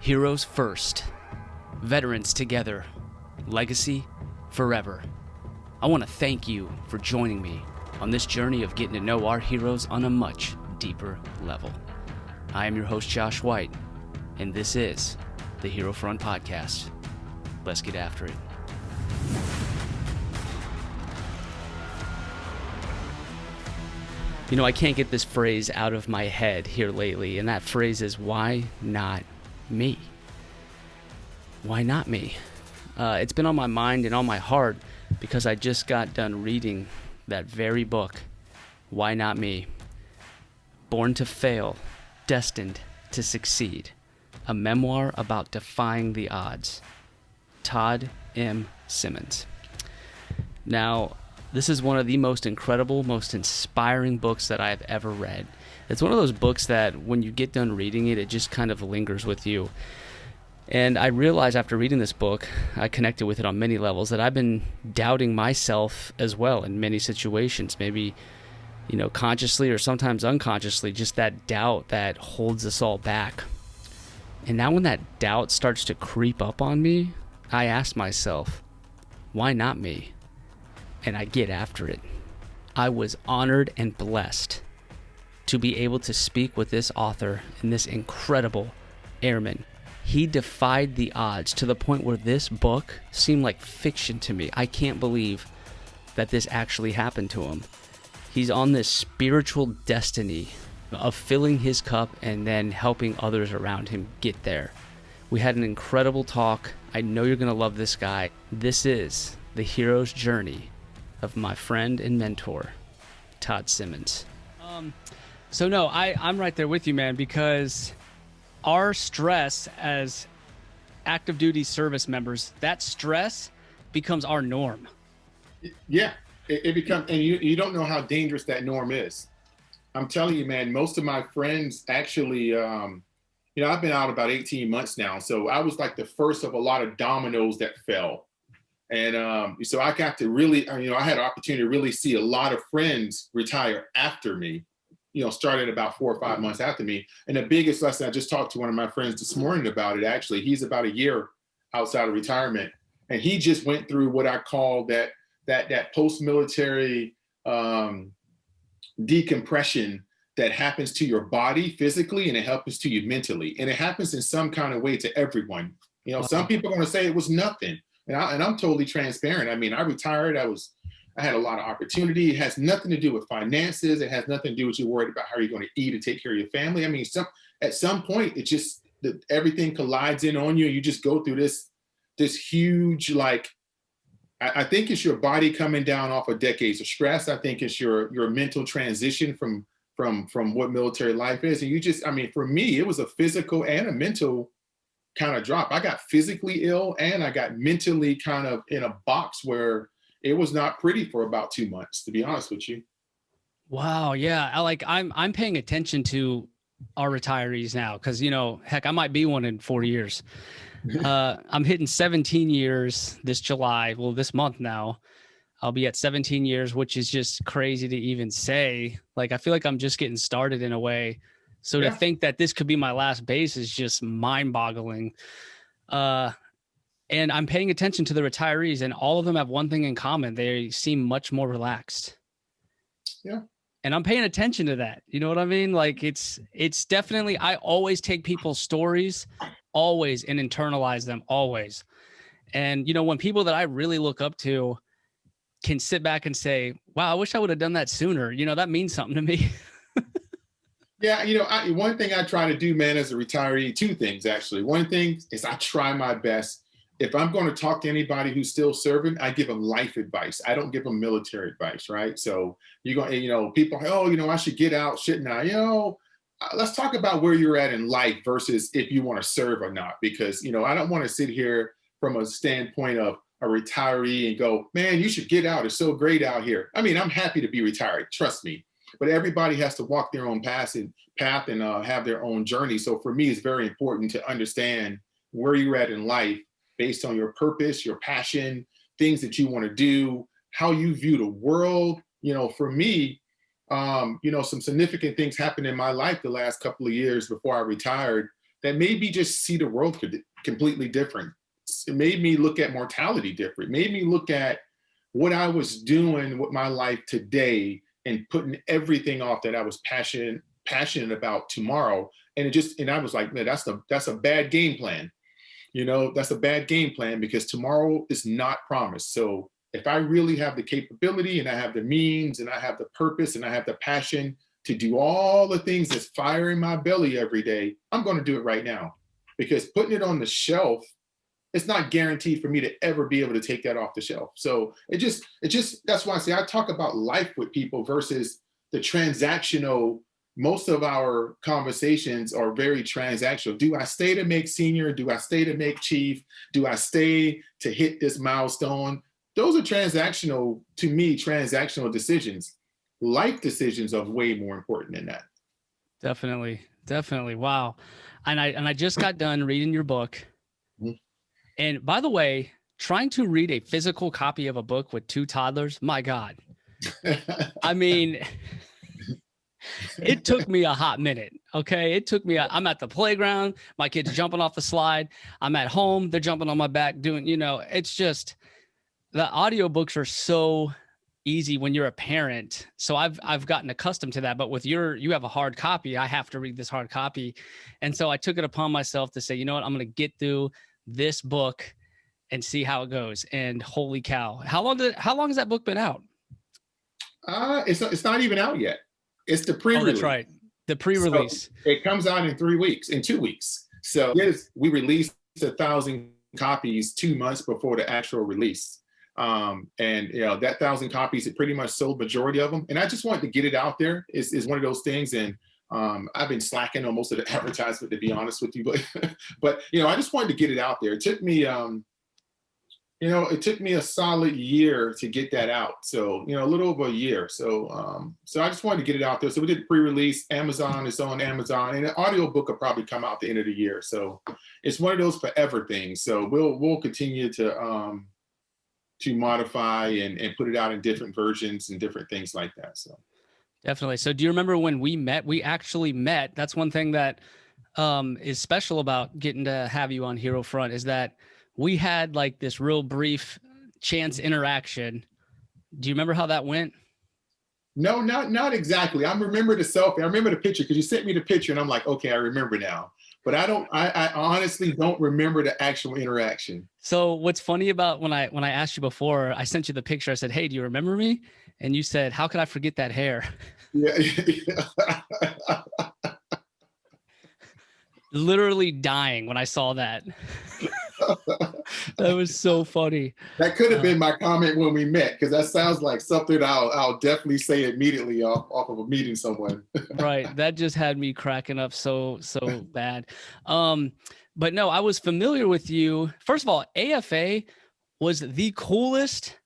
Heroes first, veterans together, legacy forever. I want to thank you for joining me on this journey of getting to know our heroes on a much deeper level. I am your host, Josh White, and this is the Hero Front Podcast. Let's get after it. You know, I can't get this phrase out of my head here lately, and that phrase is, why not me? Why not me? It's been on my mind and on my heart because I just got done reading that very book, Why Not Me? Born to Fail, Destined to Succeed, a memoir about defying the odds. Todd M. Simmons. Now, this is one of the most incredible, most inspiring books that I've ever read. It's one of those books that when you get done reading it, it just kind of lingers with you. And I realized after reading this book, I connected with it on many levels, that I've been doubting myself as well in many situations. Maybe, you know, consciously or sometimes unconsciously, just that doubt that holds us all back. And now when that doubt starts to creep up on me, I ask myself, why not me? And I get after it. I was honored and blessed to be able to speak with this author and this incredible Airman. He defied the odds to the point where this book seemed like fiction to me. I can't believe that this actually happened to him. He's on this spiritual destiny of filling his cup and then helping others around him get there. We had an incredible talk. I know you're going to love this guy. This is the hero's journey of my friend and mentor, Todd Simmons. I'm right there with you, man, because our stress as active duty service members, that stress becomes our norm. Yeah, it becomes, and you don't know how dangerous that norm is. I'm telling you, man, most of my friends actually, I've been out about 18 months now. So I was like the first of a lot of dominoes that fell. And so I got to really, I had an opportunity to really see a lot of friends retire after me, started about 4 or 5 months after me. And the biggest lesson, I just talked to one of my friends this morning about it, actually. He's about a year outside of retirement. And he just went through what I call that post-military decompression that happens to your body physically, and it happens to you mentally. And it happens in some kind of way to everyone. Some people are going to say it was nothing. And I'm totally transparent. I mean, I retired. I had a lot of opportunity. It has nothing to do with finances. It has nothing to do with you worried about how you're going to eat and take care of your family. I mean, at some point, it just everything collides in on you. And you just go through this huge, I think it's your body coming down off of decades of stress. I think it's your mental transition from what military life is. And for me, it was a physical and a mental kind of drop. I got physically ill and I got mentally kind of in a box where it was not pretty for about 2 months, to be honest with you. Wow. Yeah. I'm paying attention to our retirees now because, heck, I might be one in 4 years. I'm hitting 17 years this July. Well, this month now, I'll be at 17 years, which is just crazy to even say. I feel like I'm just getting started in a way. So to think that this could be my last base is just mind-boggling. And I'm paying attention to the retirees, and all of them have one thing in common. They seem much more relaxed. Yeah. And I'm paying attention to that. You know what I mean? It's definitely, I always take people's stories, always, and internalize them, always. And, when people that I really look up to can sit back and say, wow, I wish I would have done that sooner. That means something to me. Yeah, one thing I try to do, man, as a retiree, two things, actually. One thing is I try my best. If I'm going to talk to anybody who's still serving, I give them life advice. I don't give them military advice, right? So people, I should get out, shouldn't I? Let's talk about where you're at in life versus if you want to serve or not, because, I don't want to sit here from a standpoint of a retiree and go, man, you should get out. It's so great out here. I'm happy to be retired. Trust me. But everybody has to walk their own path and have their own journey. So for me, it's very important to understand where you're at in life based on your purpose, your passion, things that you want to do, how you view the world. For me, some significant things happened in my life the last couple of years before I retired. that made me just see the world completely different. It made me look at mortality different. It made me look at what I was doing with my life today and putting everything off that I was passionate about tomorrow. And I was like, man, that's a bad game plan. That's a bad game plan, because tomorrow is not promised. So if I really have the capability and I have the means and I have the purpose and I have the passion to do all the things that's firing my belly every day, I'm going to do it right now. Because putting it on the shelf, it's not guaranteed for me to ever be able to take that off the shelf. So that's why I say I talk about life with people versus the transactional. Most of our conversations are very transactional. Do I stay to make senior? Do I stay to make chief? Do I stay to hit this milestone? Those are transactional, to me, transactional decisions. Life decisions are way more important than that. Definitely. Wow. And I just got done reading your book. Mm-hmm. And by the way, trying to read a physical copy of a book with 2 toddlers, my God. I mean, it took me a hot minute. Okay. It took me, I'm at the playground, my kids jumping off the slide. I'm at home, they're jumping on my back doing, it's just, the audiobooks are so easy when you're a parent. So I've gotten accustomed to that, but with you have a hard copy. I have to read this hard copy. And so I took it upon myself to say, you know what, I'm going to get through this book and see how it goes. And holy cow, how long has that book been out? It's not even out yet. It's the pre-release. Oh, that's right. The pre-release. So it comes out in 2 weeks. So yes, we released 1,000 copies 2 months before the actual release. And that 1,000 copies, it pretty much sold majority of them. And I just wanted to get it out there. Is one of those things. And I've been slacking on most of the advertisement, to be honest with you. But I just wanted to get it out there. It took me it took me a solid year to get that out. So, a little over a year. So I just wanted to get it out there. So we did pre-release. Amazon is on Amazon, and an audiobook will probably come out at the end of the year. So it's one of those forever things. So we'll continue to modify and put it out in different versions and different things like that. So definitely. So do you remember when we met? We actually met. That's one thing that is special about getting to have you on Hero Front, is that we had like this real brief chance interaction. Do you remember how that went? No, not exactly. I remember the selfie. I remember the picture because you sent me the picture and I'm like, okay, I remember now. But I honestly don't remember the actual interaction. So what's funny about when I asked you before, I sent you the picture. I said, hey, do you remember me? And you said, how could I forget that hair? Yeah. Literally dying when I saw that. That was so funny. That could have been my comment when we met, because that sounds like something I'll definitely say immediately off of a meeting someone. Right. That just had me cracking up so bad. But no, I was familiar with you. First of all, AFA was the coolest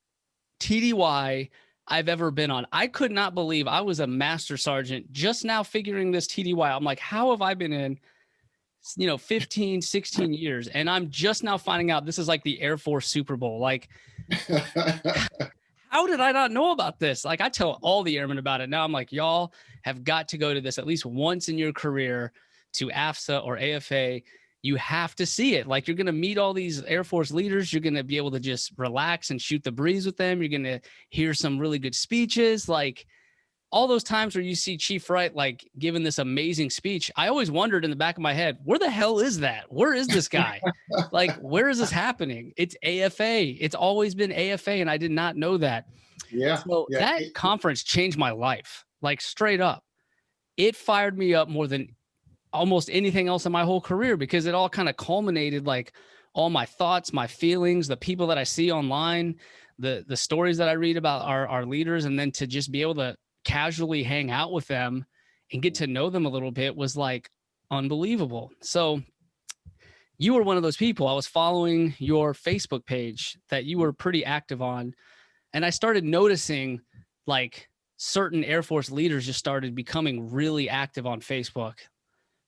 TDY I've ever been on. I could not believe I was a master sergeant just now figuring this TDY. I'm like, how have I been in 15, 16 years. And I'm just now finding out this is like the Air Force Super Bowl. Like, how did I not know about this? Like, I tell all the airmen about it. Now I'm like, y'all have got to go to this at least once in your career, to AFSA or AFA. You have to see it. Like, you're going to meet all these Air Force leaders. You're going to be able to just relax and shoot the breeze with them. You're going to hear some really good speeches. Like, all those times where you see Chief Wright, like, giving this amazing speech, I always wondered in the back of my head, where the hell is that? Where is this guy? Like, where is this happening? It's AFA. It's always been AFA. And I did not know that. Yeah. So that conference changed my life, like, straight up. It fired me up more than almost anything else in my whole career, because it all kind of culminated, like, all my thoughts, my feelings, the people that I see online, the stories that I read about our leaders, and then to just be able to casually hang out with them and get to know them a little bit was like unbelievable. So you were one of those people. I was following your Facebook page that you were pretty active on, and I started noticing like certain Air Force leaders just started becoming really active on Facebook.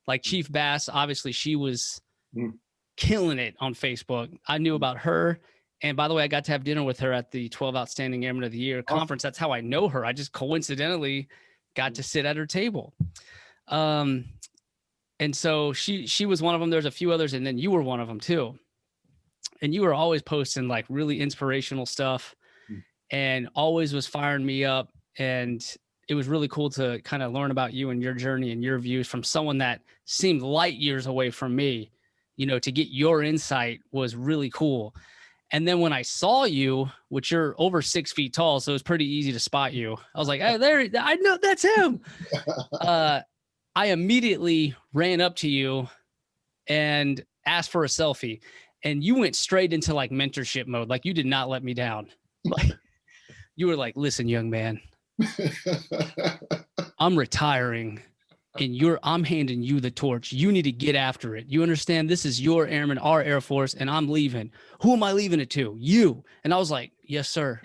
Like Chief Bass, obviously she was killing it on Facebook. I knew about her. And by the way, I got to have dinner with her at the 12 Outstanding Airmen of the Year conference. That's how I know her. I just coincidentally got to sit at her table. And so she was one of them. There's a few others, and then you were one of them too. And you were always posting like really inspirational stuff and always was firing me up. And it was really cool to kind of learn about you and your journey and your views from someone that seemed light years away from me. You know, to get your insight was really cool. And then when I saw you, which you're over 6 feet tall, so it's pretty easy to spot you. I was like, "Hey, there! I know that's him." I immediately ran up to you and asked for a selfie, and you went straight into like mentorship mode. Like you did not let me down. Like you were like, "Listen, young man, I'm retiring and I'm handing you the torch. You need to get after it. You understand? This is your airman, our Air Force, and I'm leaving. Who am I leaving it to? You." And I was like, "Yes, sir.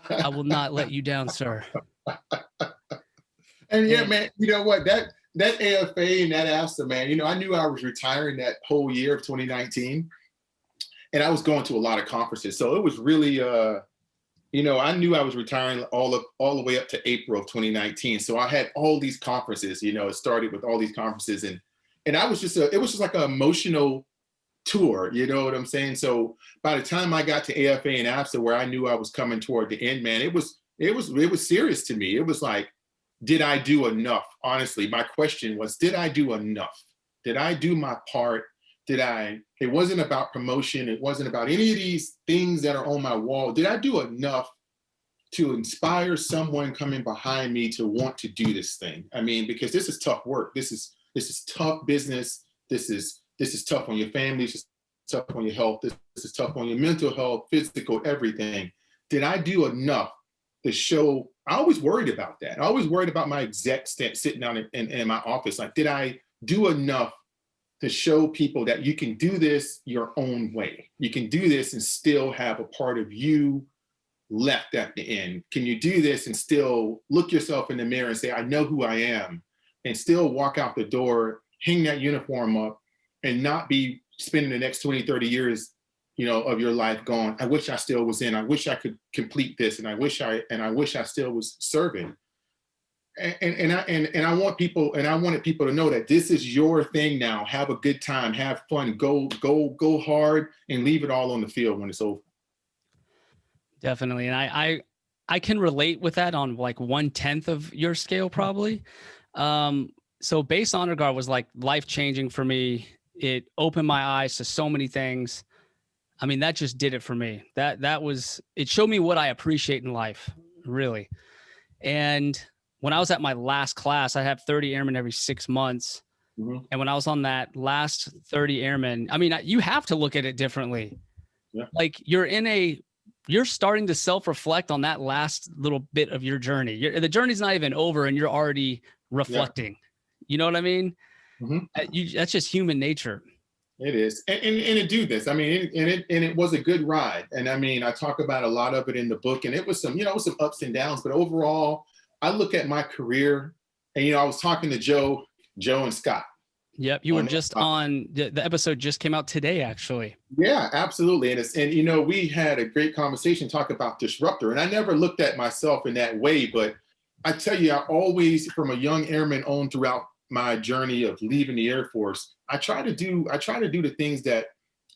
I will not let you down, sir." And yeah, man, you know what? That AFA and that AFSA, man, you know, I knew I was retiring that whole year of 2019. And I was going to a lot of conferences. So it was really you know, I knew I was retiring all the way up to April of 2019. So I had all these conferences, you know, it started with all these conferences, and I was just it was just like an emotional tour, you know what I'm saying? So by the time I got to AFA and AFSA, where I knew I was coming toward the end, man, it was serious to me. It was like, did I do enough? Honestly, my question was, did I do enough? Did I do my part? It wasn't about promotion. It wasn't about any of these things that are on my wall. Did I do enough to inspire someone coming behind me to want to do this thing? I mean, because this is tough work. This is tough business. This is tough on your family. This is tough on your health. This is tough on your mental health, physical, everything. Did I do enough to show? I always worried about that. I always worried about my exec sitting down in my office. Like, did I do enough to show people that you can do this your own way? You can do this and still have a part of you left at the end. Can you do this and still look yourself in the mirror and say, I know who I am, and still walk out the door, hang that uniform up, and not be spending the next 20, 30 years, you know, of your life going, I wish I still was in, I wish I could complete this, and I wish I still was serving. And I want people, and I wanted people to know that this is your thing now. Have a good time, have fun, go hard, and leave it all on the field when it's over. Definitely. And I can relate with that on like 1/10 of your scale, probably. So base honor guard was like life-changing for me. It opened my eyes to so many things. I mean, that just did it for me. It showed me what I appreciate in life, really. And when I was at my last class, I have 30 airmen every 6 months. Mm-hmm. And when I was on that last 30 airmen, I mean, you have to look at it differently. Yeah. Like you're starting to self-reflect on that last little bit of your journey. The journey's not even over and you're already reflecting. Yeah. You know what I mean? Mm-hmm. That's just human nature. It is. And it do this. I mean, it was a good ride. And I mean, I talk about a lot of it in the book, and it was some ups and downs, but overall, I look at my career, and, I was talking to Joe and Scott. Yep. You were just on the episode just came out today, actually. Yeah, absolutely. And we had a great conversation talking about disruptor, and I never looked at myself in that way, but I tell you, I always, from a young airman on throughout my journey of leaving the Air Force, I try to do the things that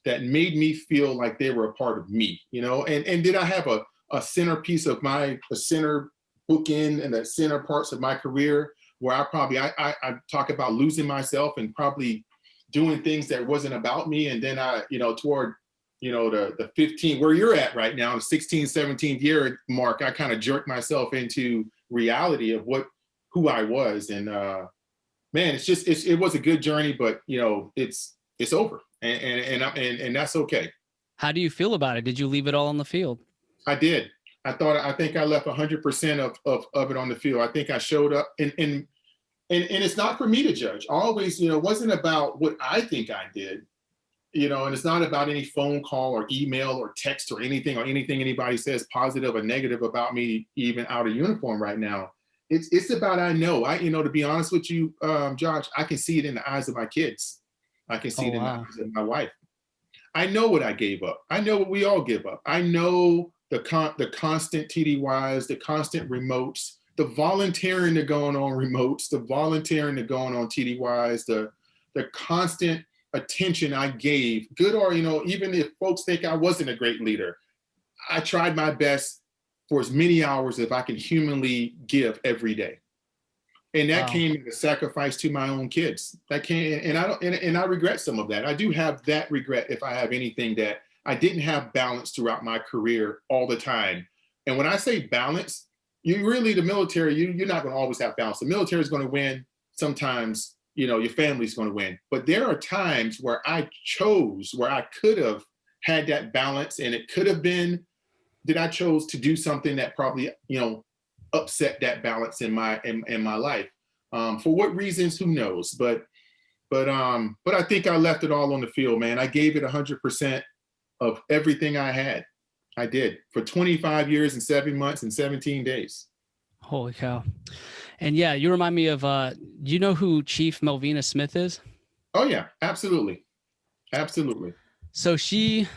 made me feel like they were a part of me, and did I have a centerpiece of a center bookend and the center parts of my career where I talk about losing myself and probably doing things that wasn't about me. And then toward, the 15, where you're at right now, the 16, 17th year mark, I kind of jerked myself into reality of who I was. And man, it was a good journey, but it's over, and that's okay. How do you feel about it? Did you leave it all on the field? I did. I think I left 100% of it on the field. I think I showed up, and it's not for me to judge. Always, it wasn't about what I think I did, and it's not about any phone call or email or text or anything anybody says positive or negative about me, even out of uniform right now. It's about, to be honest with you, Josh, I can see it in the eyes of my kids. I can see it in the eyes of my wife. I know what I gave up. I know what we all give up. I know the constant TDYs, the constant remotes, the volunteering to going on remotes, the volunteering to going on TDYs, the constant attention I gave, good or, even if folks think I wasn't a great leader, I tried my best for as many hours as I can humanly give every day. And that came at a sacrifice to my own kids. That came, and I don't, and I regret some of that. I do have that regret, if I have anything, that I didn't have balance throughout my career all the time. And when I say balance, you really, the military, you're not going to always have balance. The military is going to win. Sometimes, your family's going to win. But there are times where I could have had that balance, and it could have been that I chose to do something that probably, upset that balance in my life. For what reasons, who knows? But I think I left it all on the field, man. I gave it 100% of everything I had. I did for 25 years and 7 months and 17 days. Holy cow. And yeah, you remind me of, you know who Chief Melvina Smith is? Oh yeah, absolutely. Absolutely. So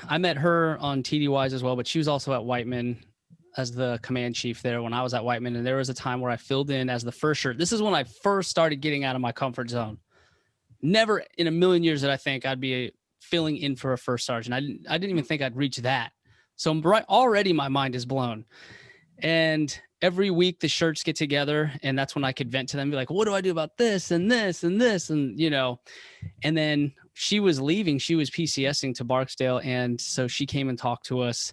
I met her on TDYs as well, but she was also at Whiteman as the command chief there when I was at Whiteman. And there was a time where I filled in as the first shirt. This is when I first started getting out of my comfort zone. Never in a million years did I think I'd be filling in for a first sergeant. I didn't even think I'd reach that. So already my mind is blown. And every week the shirts get together, and that's when I could vent to them, be like, what do I do about this and this and this? And, and then she was leaving, she was PCSing to Barksdale. And so she came and talked to us,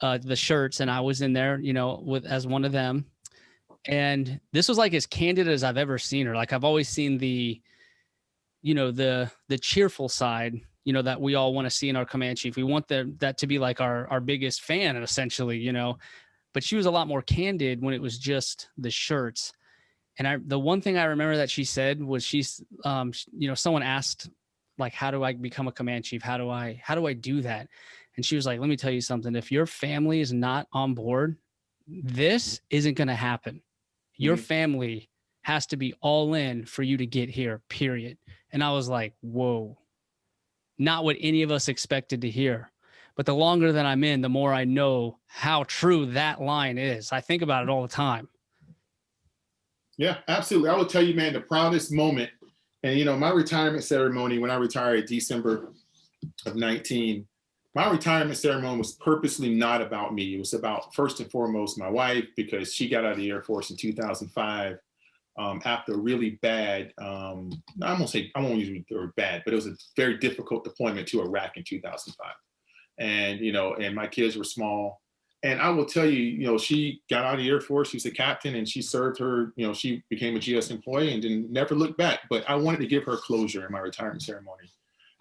the shirts, and I was in there, as one of them. And this was like as candid as I've ever seen her. Like I've always seen the cheerful side, that we all want to see in our command chief. We want that to be like our biggest fan, essentially, but she was a lot more candid when it was just the shirts. And the one thing I remember that she said was someone asked, like, how do I become a command chief? How do I do that? And she was like, let me tell you something. If your family is not on board, this isn't going to happen. Your family has to be all in for you to get here, period. And I was like, whoa, not what any of us expected to hear. But the longer that I'm in, the more I know how true that line is. I think about it all the time. Yeah, absolutely. I will tell you, man, the proudest moment, and my retirement ceremony, when I retired December of 19, my retirement ceremony was purposely not about me. It was about, first and foremost, my wife, because she got out of the Air Force in 2005 after a really bad, I won't use the word bad, but it was a very difficult deployment to Iraq in 2005. And, and my kids were small. And I will tell you, she got out of the Air Force. She's a captain, and she served her, she became a GS employee and then never looked back. But I wanted to give her closure in my retirement ceremony.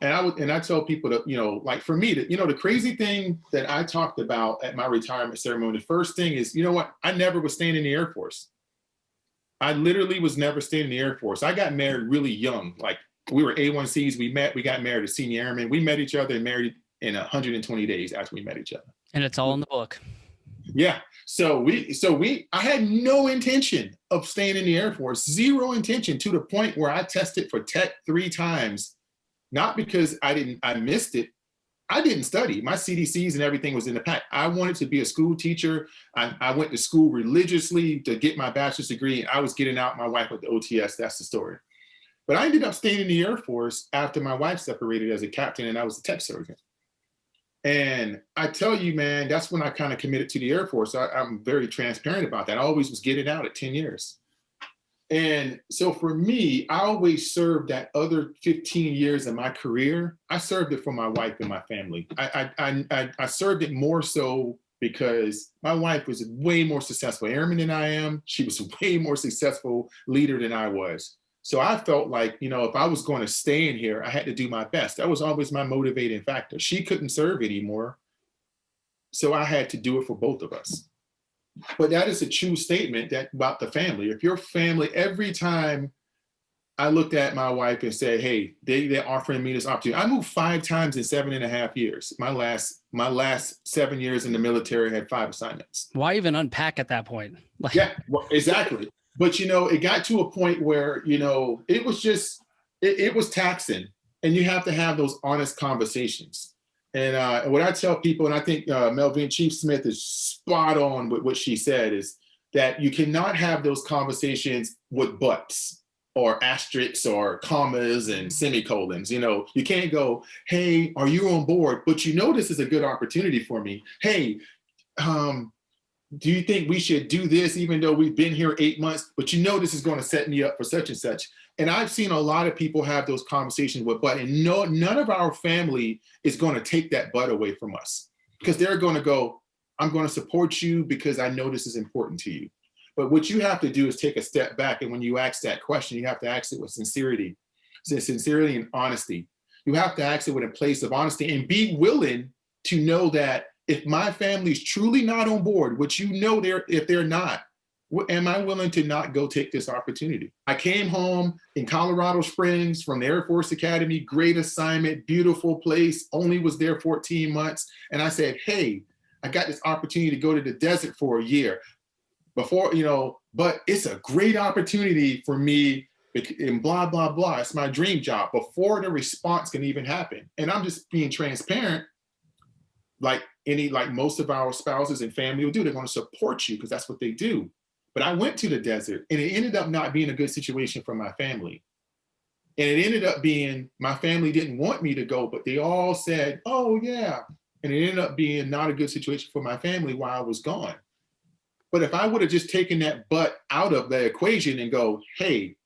And I tell people that, like for me, that, the crazy thing that I talked about at my retirement ceremony, the first thing is, what? I never was staying in the Air Force. I literally was never staying in the Air Force. I got married really young. Like we were A1Cs. We got married as senior airmen. We met each other and married in 120 days after we met each other. And it's all in the book. Yeah. So I had no intention of staying in the Air Force, zero intention, to the point where I tested for tech 3 times, not because I missed it. I didn't study. My CDCs and everything was in the pack. I wanted to be a school teacher. I went to school religiously to get my bachelor's degree. I was getting out my wife with the OTS. That's the story. But I ended up staying in the Air Force after my wife separated as a captain, and I was a tech surgeon. And I tell you, man, that's when I kind of committed to the Air Force. I'm very transparent about that. I always was getting out at 10 years. And so for me, I always served that other 15 years of my career. I served it for my wife and my family. I served it more so because my wife was way more successful airman than I am. She was a way more successful leader than I was. So I felt like, if I was going to stay in here, I had to do my best. That was always my motivating factor. She couldn't serve anymore. So I had to do it for both of us. But that is a true statement about the family. If your family, every time I looked at my wife and said, hey, they're offering me this opportunity. I moved 5 times in 7.5 years. My last 7 years in the military had 5 assignments. Why even unpack at that point? Yeah, well, exactly. But, it got to a point where, it was just, it was taxing, and you have to have those honest conversations. And what I tell people, and I think Melvin Chief Smith is spot on with what she said, is that you cannot have those conversations with buts. or asterisks or commas and semicolons. You know, you can't go, hey, are you on board? But you know this is a good opportunity for me. Hey, do you think we should do this even though we've been here 8 months? But you know this is going to set me up for such and such. And I've seen a lot of people have those conversations with but, and no, none of our family is going to take that but away from us, because they're going to go, I'm going to support you because I know this is important to you. But what you have to do is take a step back. And when you ask that question, you have to ask it with sincerity and honesty. You have to ask it with a place of honesty and be willing to know that if my family's truly not on board, which you know if they're not, am I willing to not go take this opportunity? I came home in Colorado Springs from the Air Force Academy, great assignment, beautiful place, only was there 14 months. And I said, hey, I got this opportunity to go to the desert for a year before, you know, but it's a great opportunity for me and blah, blah, blah. It's my dream job before the response can even happen. And I'm just being transparent. Like most of our spouses and family will do, they're going to support you because that's what they do. But I went to the desert and it ended up not being a good situation for my family. And it ended up being, my family didn't want me to go, but they all said, oh yeah. And it ended up being not a good situation for my family while I was gone. But if I would have just taken that but out of the equation and go, hey,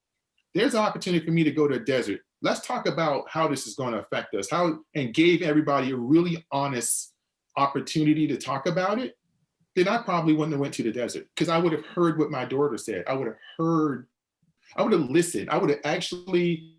there's an opportunity for me to go to the desert. Let's talk about how this is going to affect us, and gave everybody a really honest opportunity to talk about it, then I probably wouldn't have went to the desert, because I would have heard what my daughter said. I would have listened. I would have actually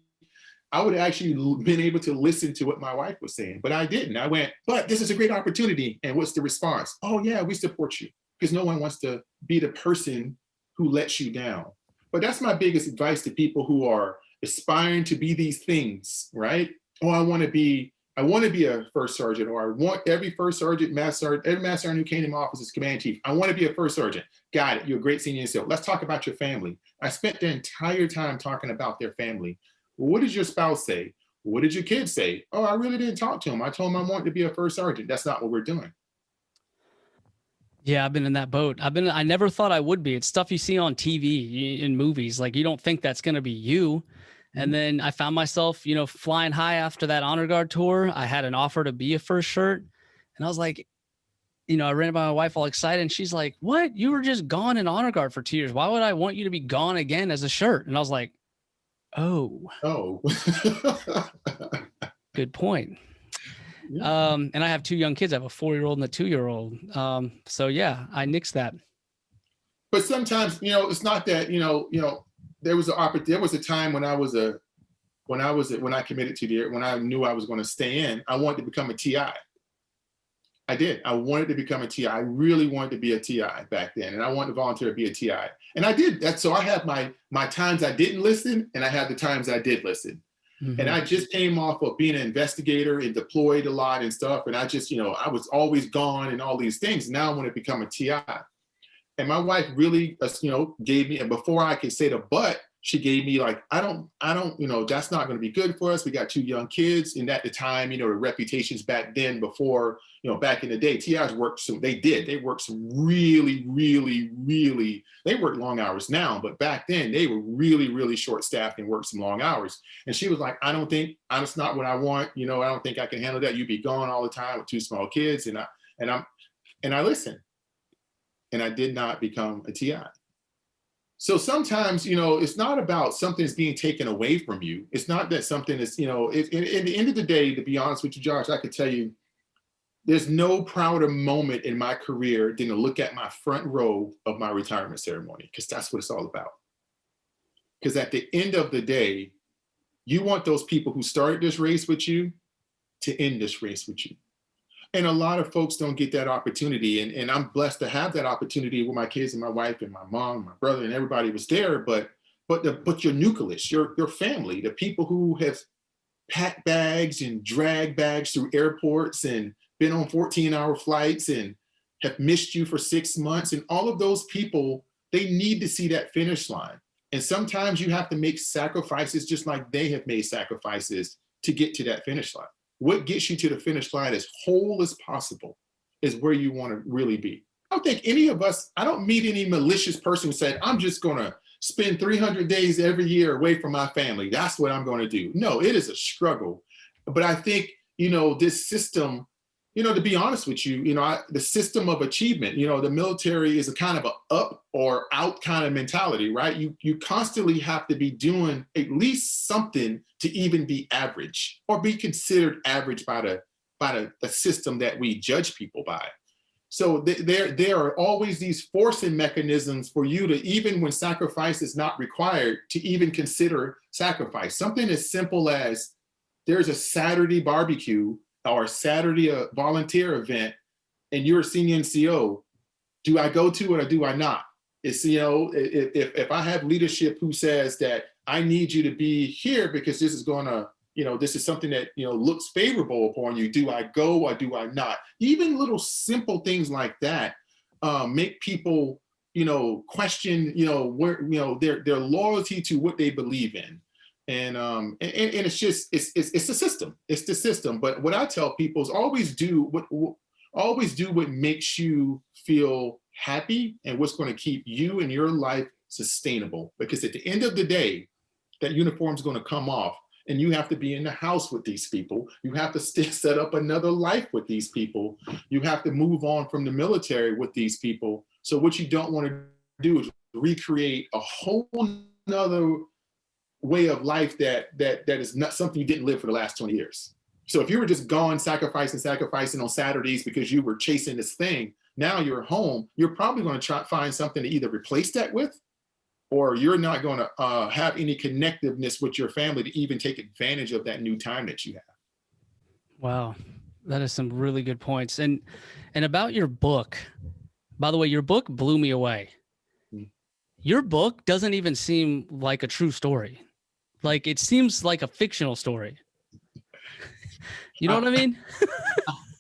been able to listen to what my wife was saying, but I didn't. I went, but this is a great opportunity. And what's the response? Oh yeah, we support you, because no one wants to be the person who lets you down. But that's my biggest advice to people who are aspiring to be these things, right? Oh, I want to be a first sergeant, or I want every first sergeant, master sergeant, every master sergeant who came to my office is command chief. I want to be a first sergeant. Got it. You're a great senior yourself. Let's talk about your family. I spent the entire time talking about their family. Well, what did your spouse say? What did your kids say? Oh, I really didn't talk to them. I told them I wanted to be a first sergeant. That's not what we're doing. Yeah, I've been in that boat. I never thought I would be. It's stuff you see on TV, in movies. Like, you don't think that's going to be you. And then I found myself, you know, flying high after that honor guard tour. I had an offer to be a first shirt. And I was like, you know, I ran it by my wife all excited. And she's like, what? You were just gone in honor guard for 2 years. Why would I want you to be gone again as a shirt? And I was like, oh. Good point. Yeah. And I have 2 young kids. I have a 4-year-old and a 2-year-old. So yeah, I nixed that. But sometimes, you know, it's not that, you know, there was a time when I committed to when I knew I was going to stay in, I wanted to become a TI. I did. I wanted to become a TI. I really wanted to be a TI back then. And I wanted to volunteer to be a TI. And I did that. So I had my times I didn't listen, and I had the times I did listen. Mm-hmm. And I just came off of being an investigator and deployed a lot and stuff. And I just, you know, I was always gone and all these things. Now I want to become a TI. And my wife really, you know, gave me, and before I could say the but, she gave me like, I don't, you know, that's not going to be good for us. We got 2 young kids. And at the time, you know, the reputations back then, before, you know, back in the day, TIs worked some, they worked some really, really, really, they worked long hours now, but back then they were really, really short staffed and worked some long hours. And she was like, that's not what I want. You know, I don't think I can handle that. You'd be gone all the time with 2 small kids. And I listened, and I did not become a TI. So sometimes, you know, it's not about something's being taken away from you. It's not that something is, you know, at the end of the day, to be honest with you, Josh, I could tell you, there's no prouder moment in my career than to look at my front row of my retirement ceremony, because that's what it's all about. Because at the end of the day, you want those people who started this race with you to end this race with you. And a lot of folks don't get that opportunity. And I'm blessed to have that opportunity with my kids and my wife and my mom, my brother, and everybody was there. But your nucleus, your family, the people who have packed bags and dragged bags through airports and been on 14-hour flights and have missed you for 6 months. And all of those people, they need to see that finish line. And sometimes you have to make sacrifices just like they have made sacrifices to get to that finish line. What gets you to the finish line as whole as possible is where you want to really be. I don't think any of us, I don't meet any malicious person who said, I'm just going to spend 300 days every year away from my family. That's what I'm going to do. No, it is a struggle. But I think, this system, to be honest with you, the system of achievement, the military is a kind of a up or out kind of mentality, right? You constantly have to be doing at least something to even be average or be considered average by the system that we judge people by. So there are always these forcing mechanisms for you to, even when sacrifice is not required, to even consider sacrifice. Something as simple as there's a Saturday barbecue or a Saturday volunteer event, and you're a senior NCO. Do I go to it or do I not? It's, if I have leadership who says that I need you to be here because this is going to, this is something that, looks favorable upon you. Do I go or do I not? Even little simple things like that make people, question, where, their loyalty to what they believe in. And it's just, it's the system. It's the system. But what I tell people is always do what makes you feel happy and what's going to keep you and your life sustainable. Because at the end of the day, that uniform is going to come off. And you have to be in the house with these people. You have to set up another life with these people. You have to move on from the military with these people. So what you don't want to do is recreate a whole nother way of life that is not something you didn't live for the last 20 years. So if you were just gone sacrificing on Saturdays because you were chasing this thing, now you're home, you're probably going to try to find something to either replace that with, or you're not going to have any connectiveness with your family to even take advantage of that new time that you have. Wow. That is some really good points. And about your book, by the way, your book blew me away. Your book doesn't even seem like a true story. Like, it seems like a fictional story. You know what I mean?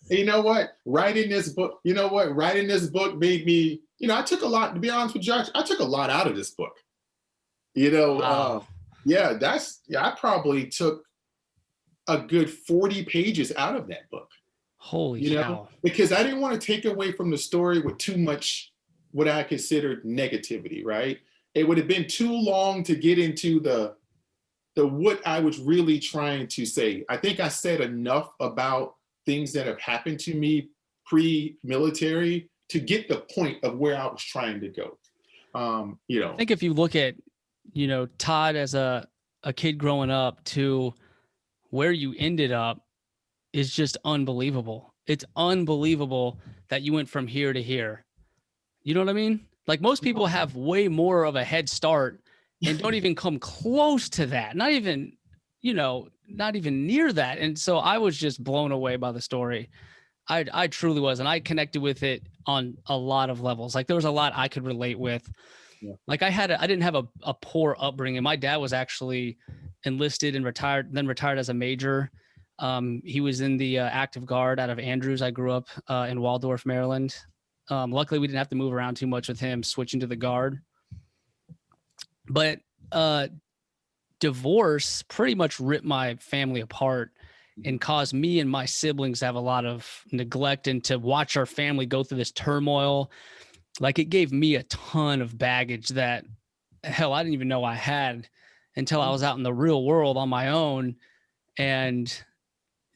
You know what? Writing this book made me, I took a lot, to be honest with Josh, I took a lot out of this book. Wow. I probably took a good 40 pages out of that book. Holy cow. Because I didn't want to take away from the story with too much what I considered negativity, right? It would have been too long to get into the what I was really trying to say. I think I said enough about things that have happened to me pre-military to get the point of where I was trying to go. I think if you look at, Todd as a kid growing up to where you ended up is just unbelievable. It's unbelievable that you went from here to here. You know what I mean? Like, most people have way more of a head start and don't even come close to that. Not even near that. And so I was just blown away by the story. I truly was. And I connected with it on a lot of levels. Like, there was a lot I could relate with. Yeah. Like, I didn't have a poor upbringing. My dad was actually enlisted and then retired as a major. He was in the active guard out of Andrews. I grew up in Waldorf, Maryland. Luckily, we didn't have to move around too much with him switching to the guard. But divorce pretty much ripped my family apart and caused me and my siblings to have a lot of neglect and to watch our family go through this turmoil. Like, it gave me a ton of baggage that, hell, I didn't even know I had until I was out in the real world on my own. And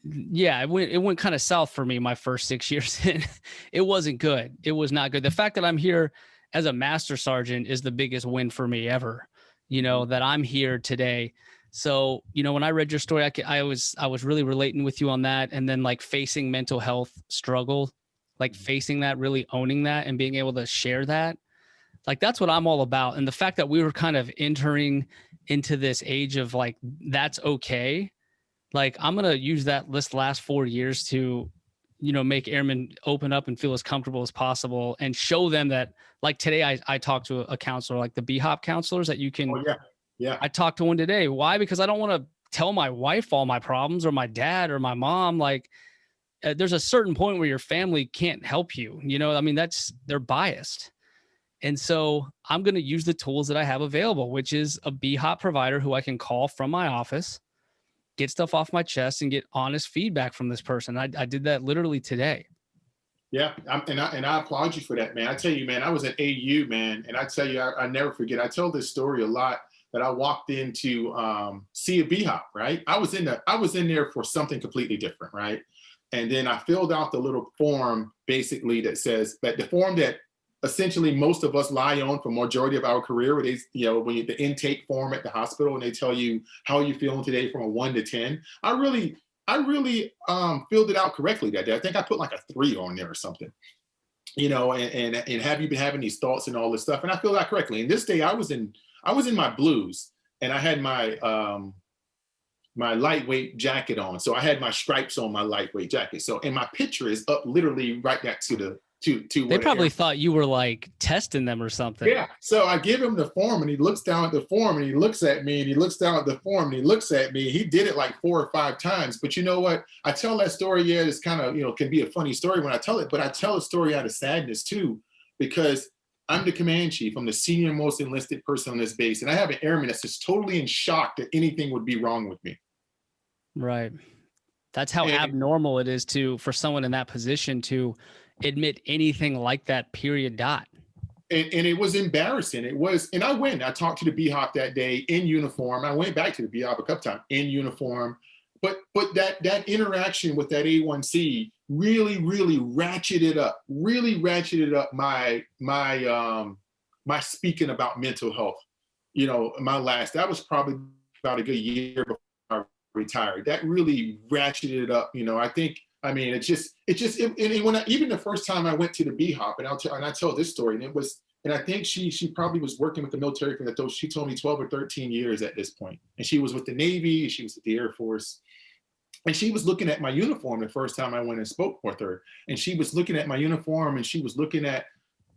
yeah, it went kind of south for me my first 6 years in. It wasn't good. It was not good. The fact that I'm here as a master sergeant is the biggest win for me ever, that I'm here today. So, when I read your story, I was really relating with you on that. And then, like, facing mental health struggle, like facing that, really owning that and being able to share that. Like, that's what I'm all about. And the fact that we were kind of entering into this age of, like, that's okay. Like, I'm going to use this last 4 years to, make airmen open up and feel as comfortable as possible and show them that, like, today I talked to a counselor, like the BHOP counselors that you can, Yeah. I talked to one today. Why? Because I don't want to tell my wife all my problems or my dad or my mom. Like, there's a certain point where your family can't help you, they're biased. And so I'm going to use the tools that I have available, which is a BHOP provider who I can call from my office, get stuff off my chest, and get honest feedback from this person. I did that literally today. Yeah, and I applaud you for that, man. I tell you, man, I was at AU, man, and I tell you, I never forget. I tell this story a lot that I walked into see a B hop, right? I was in there for something completely different, right? And then I filled out the little form basically that says that the form that essentially most of us lie on for majority of our career, where they, you know, when you, the intake form at the hospital and they tell you how you feeling today from a 1 to 10. I really filled it out correctly that day. I think I put like a 3 on there or something, you know, and have you been having these thoughts and all this stuff? And I filled it out correctly. And this day I was in my blues and I had my my lightweight jacket on. So I had my stripes on my lightweight jacket. So, and my picture is up literally right next to the They probably thought you were like testing them or something. Yeah. So I give him the form and he looks down at the form and he looks at me and he looks down at the form and he looks at me. He did it like 4 or 5 times. But you know what? I tell that story, yeah, it's kind of, you know, can be a funny story when I tell it, but I tell a story out of sadness too, because I'm the command chief. I'm the senior most enlisted person on this base. And I have an airman that's just totally in shock that anything would be wrong with me. Right. That's how abnormal it is for someone in that position to admit anything like that, period, dot. And it was embarrassing. It was, and I talked to the B-Hop that day in uniform. I went back to the B-Hop a couple times in uniform. But that interaction with that A1C really ratcheted up my speaking about mental health. You know, that was probably about a good year before I retired. That really ratcheted up. You know, I mean, even the first time I went to the B-Hop, and I tell this story, and I think she probably was working with the military for she told me 12 or 13 years at this point. And she was with the Navy, she was with the Air Force. And she was looking at my uniform the first time I went and spoke with her. And she was looking at my uniform and she was looking at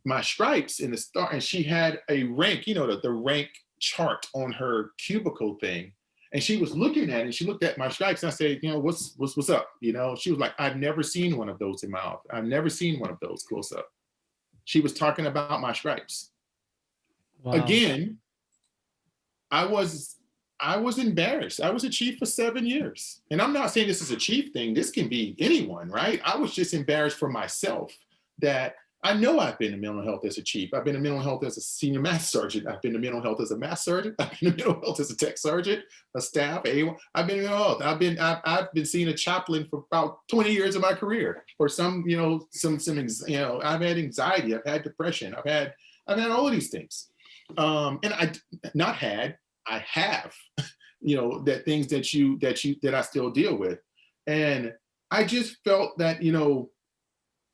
my stripes in the star, and she had a rank, you know, the rank chart on her cubicle thing. And she was looking at it and she looked at my stripes and I said, you know, what's up? You know, she was like, I've never seen one of those in my office. I've never seen one of those close up. She was talking about my stripes. Wow. Again, I was embarrassed. I was a chief for 7 years. And I'm not saying this is a chief thing. This can be anyone, right? I was just embarrassed for myself that I know I've been in mental health as a chief. I've been in mental health as a senior math sergeant. I've been in mental health as a math sergeant. I've been in mental health as a tech sergeant, a staff, A1. I've been in mental health. I've been seeing a chaplain for about 20 years of my career. For some, you know, I've had anxiety, I've had depression, I've had all of these things. And I have, you know, that things that I still deal with. And I just felt that, you know,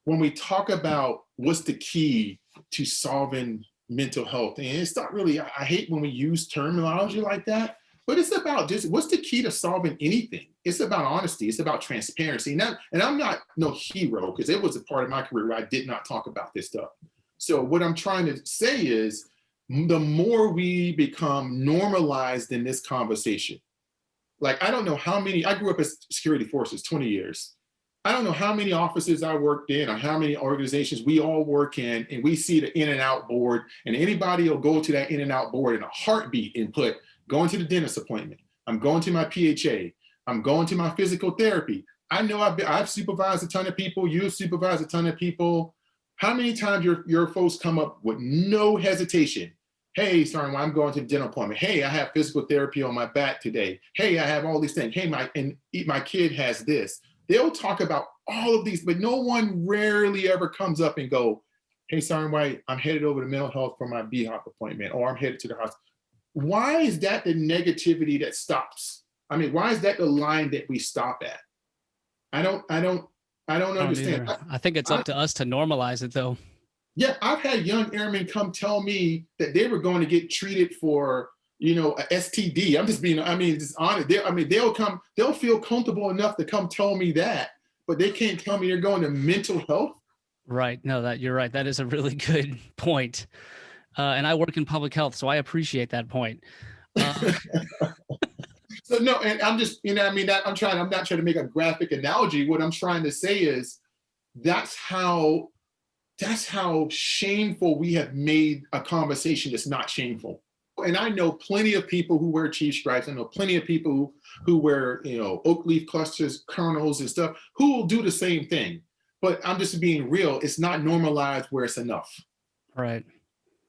when we talk about what's the key to solving mental health, and it's not really, I hate when we use terminology like that, but it's about just what's the key to solving anything. It's about honesty. It's about transparency. And I'm not no hero, because it was a part of my career where I did not talk about this stuff. So what I'm trying to say is, the more we become normalized in this conversation, like, I don't know how many, I grew up as security forces, 20 years. I don't know how many offices I worked in or how many organizations we all work in, and we see the in and out board, and anybody will go to that in and out board in a heartbeat and put, going to the dentist appointment, I'm going to my PHA, I'm going to my physical therapy. I know I've supervised a ton of people, you've supervised a ton of people. How many times your folks come up with no hesitation? Hey, sorry, I'm going to the dental appointment. Hey, I have physical therapy on my back today. Hey, I have all these things. Hey, my kid has this. They'll talk about all of these, but no one rarely ever comes up and go, hey, Sergeant White, I'm headed over to mental health for my B-Hop appointment, or I'm headed to the hospital. Why is that the negativity that stops? I mean, why is that the line that we stop at? I don't understand. I think it's up to us to normalize it, though. Yeah, I've had young airmen come tell me that they were going to get treated for, you know, a STD. I'm just being, just honest. They'll feel comfortable enough to come tell me that, but they can't tell me they're going to mental health. Right. No, you're right. That is a really good point. And I work in public health, so I appreciate that point. So no, and I'm just, I'm not trying to make a graphic analogy. What I'm trying to say is that's how shameful we have made a conversation that's not shameful. And I know plenty of people who wear chief stripes. I know plenty of people who wear, oak leaf clusters, colonels and stuff, who will do the same thing. but I'm just being real. It's not normalized where it's enough. Right.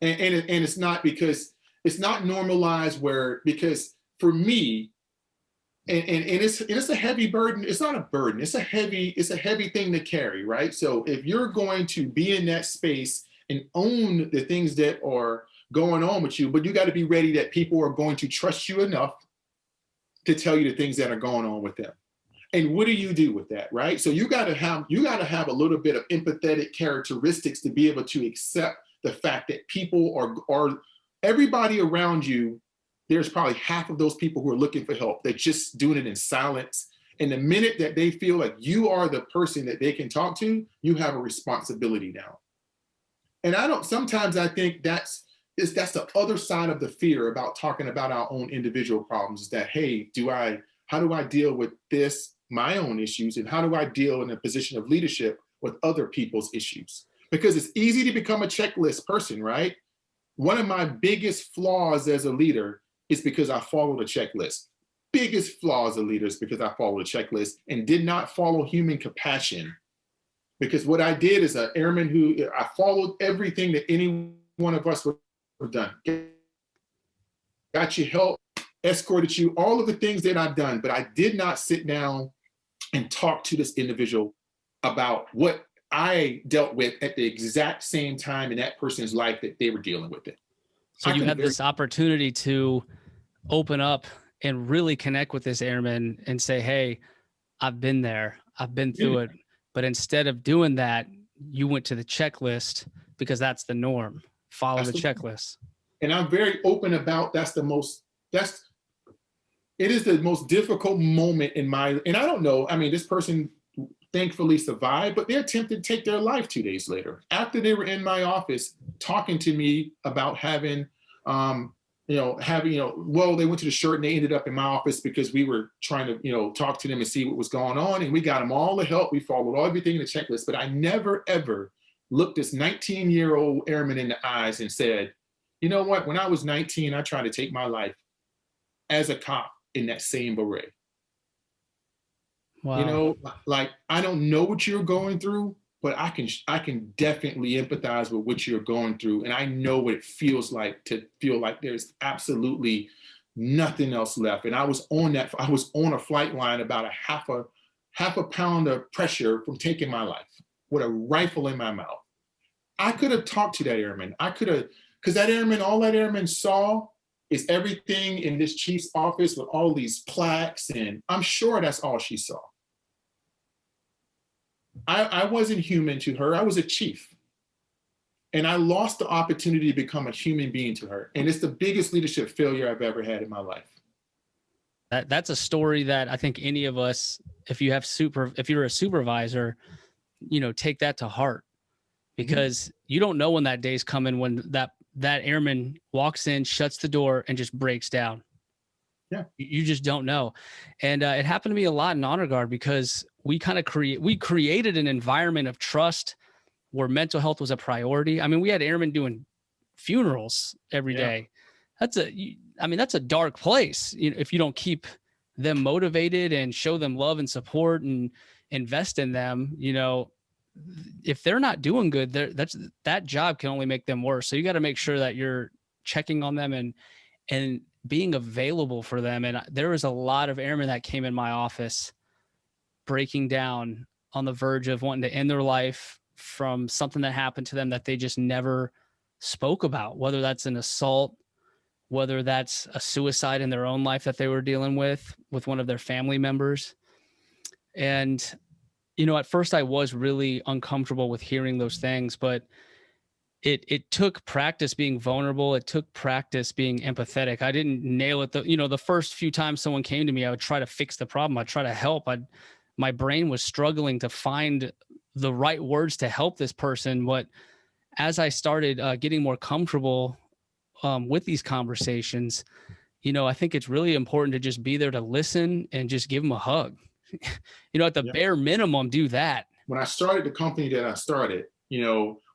And it's not because it's not normalized where, because for me, and it's a heavy burden. It's not a burden. It's a heavy thing to carry, right? So if you're going to be in that space and own the things that are going on with you, but you got to be ready that people are going to trust you enough to tell you the things that are going on with them. And what do you do with that, right? So you got to have a little bit of empathetic characteristics to be able to accept the fact that people are everybody around you. There's probably half of those people who are looking for help. They're just doing it in silence. And the minute that they feel like you are the person that they can talk to, you have a responsibility now. And sometimes I think that's the other side of the fear about talking about our own individual problems, is that, hey, how do I deal with this, my own issues, and how do I deal in a position of leadership with other people's issues? Because it's easy to become a checklist person, right? One of my biggest flaws as a leader is because I followed a checklist. Biggest flaws as a leader is because I followed a checklist and did not follow human compassion. Because what I did as an airman I followed everything that any one of us would have done. Got you help, escorted you, all of the things that I've done, but I did not sit down and talk to this individual about what I dealt with at the exact same time in that person's life that they were dealing with it. So you had this opportunity to open up and really connect with this airman and say, hey, I've been there, I've been through it. But instead of doing that, you went to the checklist because that's the norm. Follow the checklist. And I'm very open about it is the most difficult moment and I don't know, I mean, this person thankfully survived, but they attempted to take their life 2 days later after they were in my office talking to me about having, they went to the shirt and they ended up in my office because we were trying to, talk to them and see what was going on. And we got them all the help. We followed everything in the checklist, but I never, ever looked this 19-year-old airman in the eyes and said, you know what, when I was 19, I tried to take my life as a cop in that same beret. Wow. Like, I don't know what you're going through, but I can definitely empathize with what you're going through. And I know what it feels like to feel like there's absolutely nothing else left. And I was on a flight line about a half a pound of pressure from taking my life with a rifle in my mouth. I could have talked to that airman. Because all that airman saw is everything in this chief's office with all these plaques. And I'm sure that's all she saw. I wasn't human to her. I was a chief. And I lost the opportunity to become a human being to her. And it's the biggest leadership failure I've ever had in my life. That's a story that I think any of us, if you're a supervisor, take that to heart, because you don't know when that day's coming, when that airman walks in, shuts the door, and just breaks down. Yeah. You just don't know. And it happened to me a lot in Honor Guard because we created an environment of trust where mental health was a priority. I mean, we had airmen doing funerals every day. That's a dark place. If you don't keep them motivated and show them love and support and invest in them, if they're not doing good, that job can only make them worse. So you got to make sure that you're checking on them and being available for them. And there was a lot of airmen that came in my office breaking down on the verge of wanting to end their life from something that happened to them that they just never spoke about, whether that's an assault, whether that's a suicide in their own life that they were dealing with one of their family members. And, at first I was really uncomfortable with hearing those things, but it took practice being vulnerable. It took practice being empathetic. I didn't nail it. The first few times someone came to me, I would try to fix the problem. I'd try to help. My brain was struggling to find the right words to help this person. But as I started getting more comfortable with these conversations, I think it's really important to just be there to listen and just give them a hug. At the bare minimum, do that. When I started the company that I started,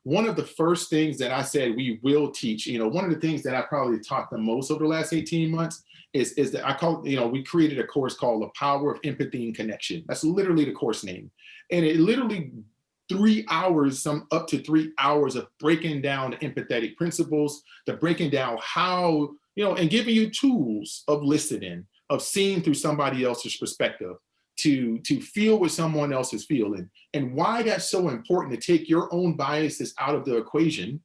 one of the first things that I said we will teach, one of the things that I probably taught the most over the last 18 months is that I call, we created a course called The Power of Empathy and Connection. That's literally the course name. And it literally 3 hours, some up to 3 hours of breaking down the empathetic principles, the breaking down how, and giving you tools of listening, of seeing through somebody else's perspective, to feel what someone else is feeling, and why that's so important to take your own biases out of the equation,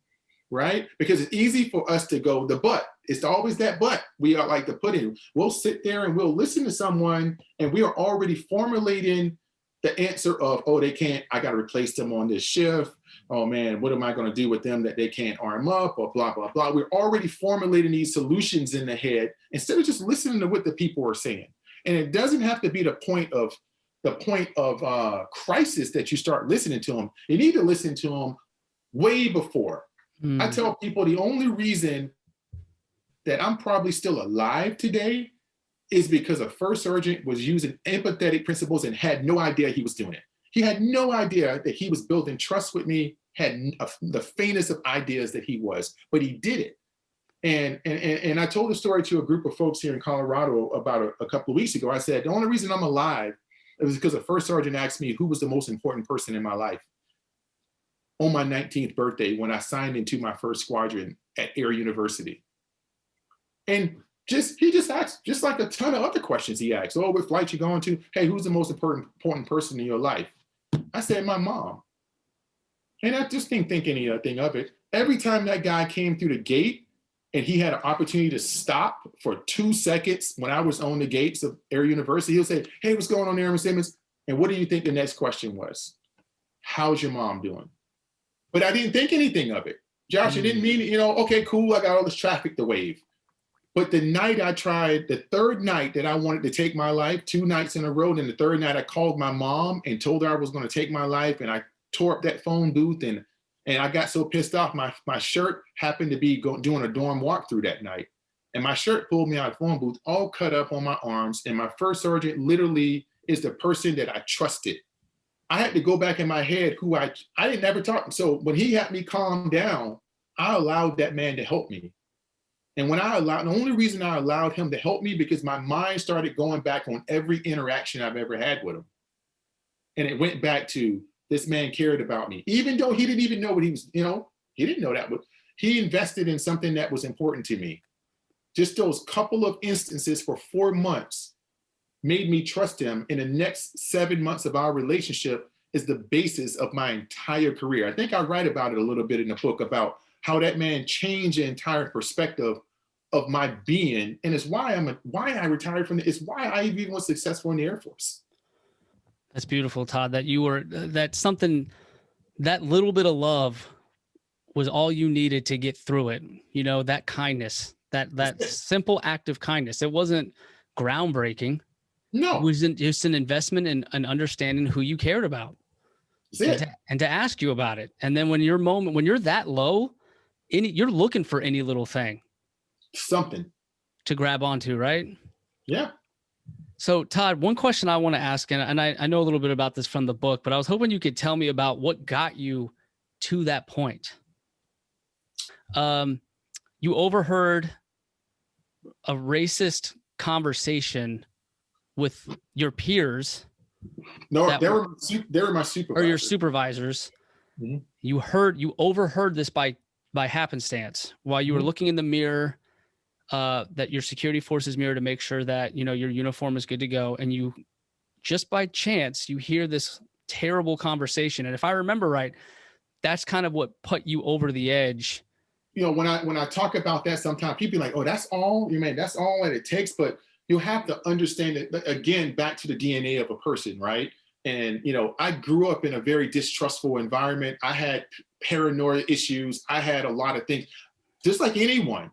right? Because it's easy for us to go the but. It's always that but we are like to put in. We'll sit there and we'll listen to someone, and we are already formulating the answer of, oh, they can't, I got to replace them on this shift. Oh man, what am I going to do with them that they can't arm up, or blah, blah, blah. We're already formulating these solutions in the head instead of just listening to what the people are saying. And it doesn't have to be the point of crisis that you start listening to them. You need to listen to them way before. I tell people the only reason that I'm probably still alive today is because a first sergeant was using empathetic principles and had no idea he was doing it. He had no idea that he was building trust with me, had the faintest of ideas that he was, but he did it. And I told the story to a group of folks here in Colorado about a couple of weeks ago. I said, the only reason I'm alive is because a first sergeant asked me who was the most important person in my life on my 19th birthday when I signed into my first squadron at Air University. And he just asked, just like a ton of other questions he asked. Oh, what flight you going to? Hey, who's the most important person in your life? I said, my mom. And I just didn't think anything of it. Every time that guy came through the gate and he had an opportunity to stop for 2 seconds when I was on the gates of Air University, he'll say, hey, what's going on, Airman Simmons? And what do you think the next question was? How's your mom doing? But I didn't think anything of it. Josh, I didn't mean, okay, cool, I got all this traffic to wave. But the night I tried, the third night that I wanted to take my life, 2 nights in a row, and the third night I called my mom and told her I was going to take my life, and I tore up that phone booth, and I got so pissed off, my shirt happened to be doing a dorm walkthrough that night. And my shirt pulled me out of the phone booth, all cut up on my arms, and my first sergeant literally is the person that I trusted. I had to go back in my head who I didn't ever talk. So when he had me calm down, I allowed that man to help me. And the only reason I allowed him to help me because my mind started going back on every interaction I've ever had with him. And it went back to, this man cared about me, even though he didn't even know what he was, he didn't know that, but he invested in something that was important to me. Just those couple of instances for 4 months made me trust him. In the next 7 months of our relationship is the basis of my entire career. I think I write about it a little bit in the book about how that man changed the entire perspective of my being, and it's why I retired from it. It's why I even was successful in the Air Force. That's beautiful, Todd. That that little bit of love was all you needed to get through it. That kindness, that simple act of kindness. It wasn't groundbreaking. No, it was just an investment in understanding who you cared about, and to ask you about it. And then when you're that low, you're looking for any little thing, something to grab onto, right? Yeah. So Todd, one question I want to ask, and I know a little bit about this from the book, but I was hoping you could tell me about what got you to that point. You overheard a racist conversation with your peers. No, they were my supervisors. Or your supervisors. Mm-hmm. You overheard this by happenstance while you were looking in the mirror, that your security forces mirror, to make sure that your uniform is good to go, and you just by chance you hear this terrible conversation. And if I remember right, that's kind of what put you over the edge. When I talk about that, sometimes people are like, oh, that's all that's all that it takes. But you have to understand that, again, back to the DNA of a person, right? And I grew up in a very distrustful environment. I had paranoia issues. I had a lot of things, just like anyone.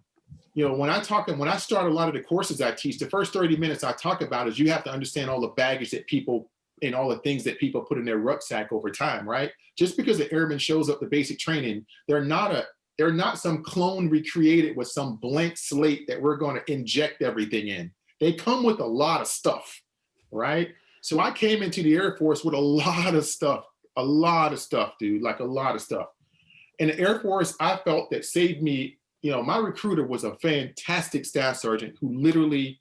When I start a lot of the courses I teach, the first 30 minutes I talk about is you have to understand all the baggage that people and all the things that people put in their rucksack over time, right? Just because the airman shows up to basic training, they're not some clone recreated with some blank slate that we're going to inject everything in. They come with a lot of stuff, right? So I came into the Air Force with a lot of stuff, dude, like a lot of stuff. In the Air Force, I felt that saved me. My recruiter was a fantastic staff sergeant who literally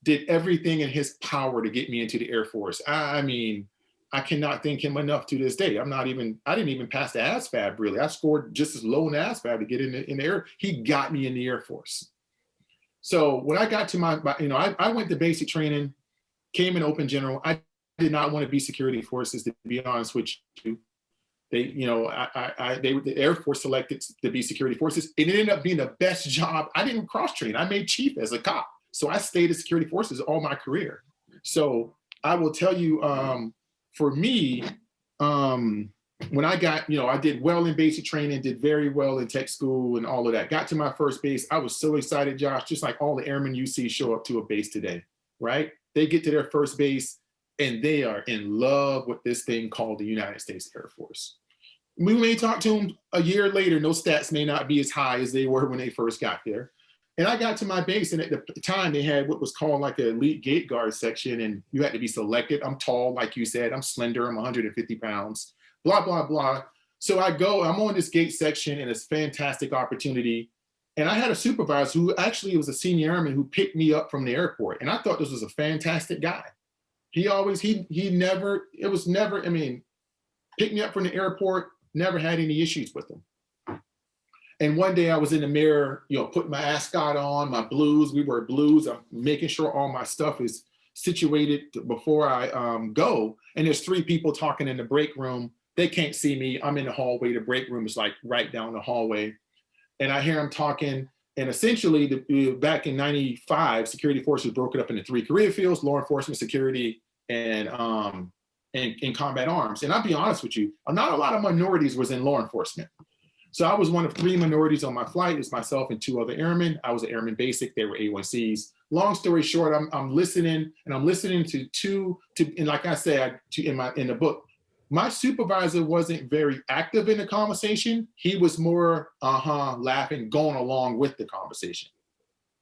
did everything in his power to get me into the Air Force. I mean, I cannot thank him enough to this day. I didn't even pass the ASVAB really. I scored just as low in the ASVAB to get in the air. He got me in the Air Force. So when I got to I went to basic training, came in open general. I did not want to be security forces, to be honest with you. The Air Force selected to be security forces. It ended up being the best job. I didn't cross train. I made chief as a cop. So I stayed at security forces all my career. So I will tell you, for me, when I got, I did well in basic training, did very well in tech school and all of that. Got to my first base. I was so excited, Josh, just like all the airmen you see show up to a base today, right? They get to their first base and they are in love with this thing called the United States Air Force. We may talk to them a year later. Those stats may not be as high as they were when they first got there. And I got to my base, and at the time they had what was called like an elite gate guard section, and you had to be selected. I'm tall, like you said. I'm slender. I'm 150 pounds. Blah, blah, blah. So I'm on this gate section, and it's a fantastic opportunity. And I had a supervisor who actually was a senior airman who picked me up from the airport. And I thought this was a fantastic guy. He never, picked me up from the airport, never had any issues with him. And one day I was in the mirror, putting my ascot on, my blues. We wear blues. I'm making sure all my stuff is situated before I go. And there's 3 people talking in the break room. They can't see me. I'm in the hallway. The break room is like right down the hallway. And I hear them talking. And essentially, back in 95, security forces broke it up into 3 career fields: law enforcement, security, and combat arms. And I'll be honest with you, not a lot of minorities was in law enforcement. So I was one of 3 minorities on my flight. It was myself and 2 other airmen. I was an airman basic. They were A1Cs. Long story short, I'm listening, and I'm listening and like I said in the book, my supervisor wasn't very active in the conversation. He was more laughing, going along with the conversation.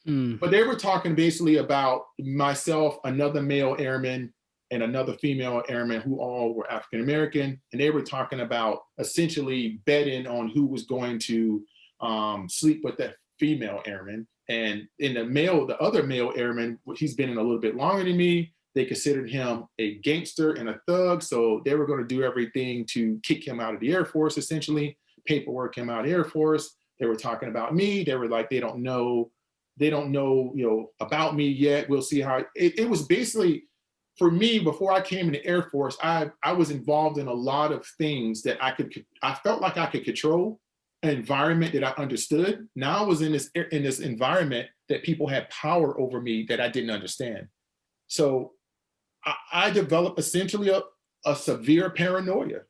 But they were talking basically about myself, another male airman, and another female airman who all were African American, and they were talking about essentially betting on who was going to sleep with that female airman. And in the other male airman, he's been in a little bit longer than me. They considered him a gangster and a thug, so they were going to do everything to kick him out of the Air Force. Essentially, paperwork him out of the Air Force. They were talking about me. They were like, they don't know, about me yet. We'll see how it was basically. For me, before I came in the Air Force, I was involved in a lot of things that I felt like I could control, an environment that I understood. Now I was in this environment that people had power over me that I didn't understand. So I developed essentially a severe paranoia.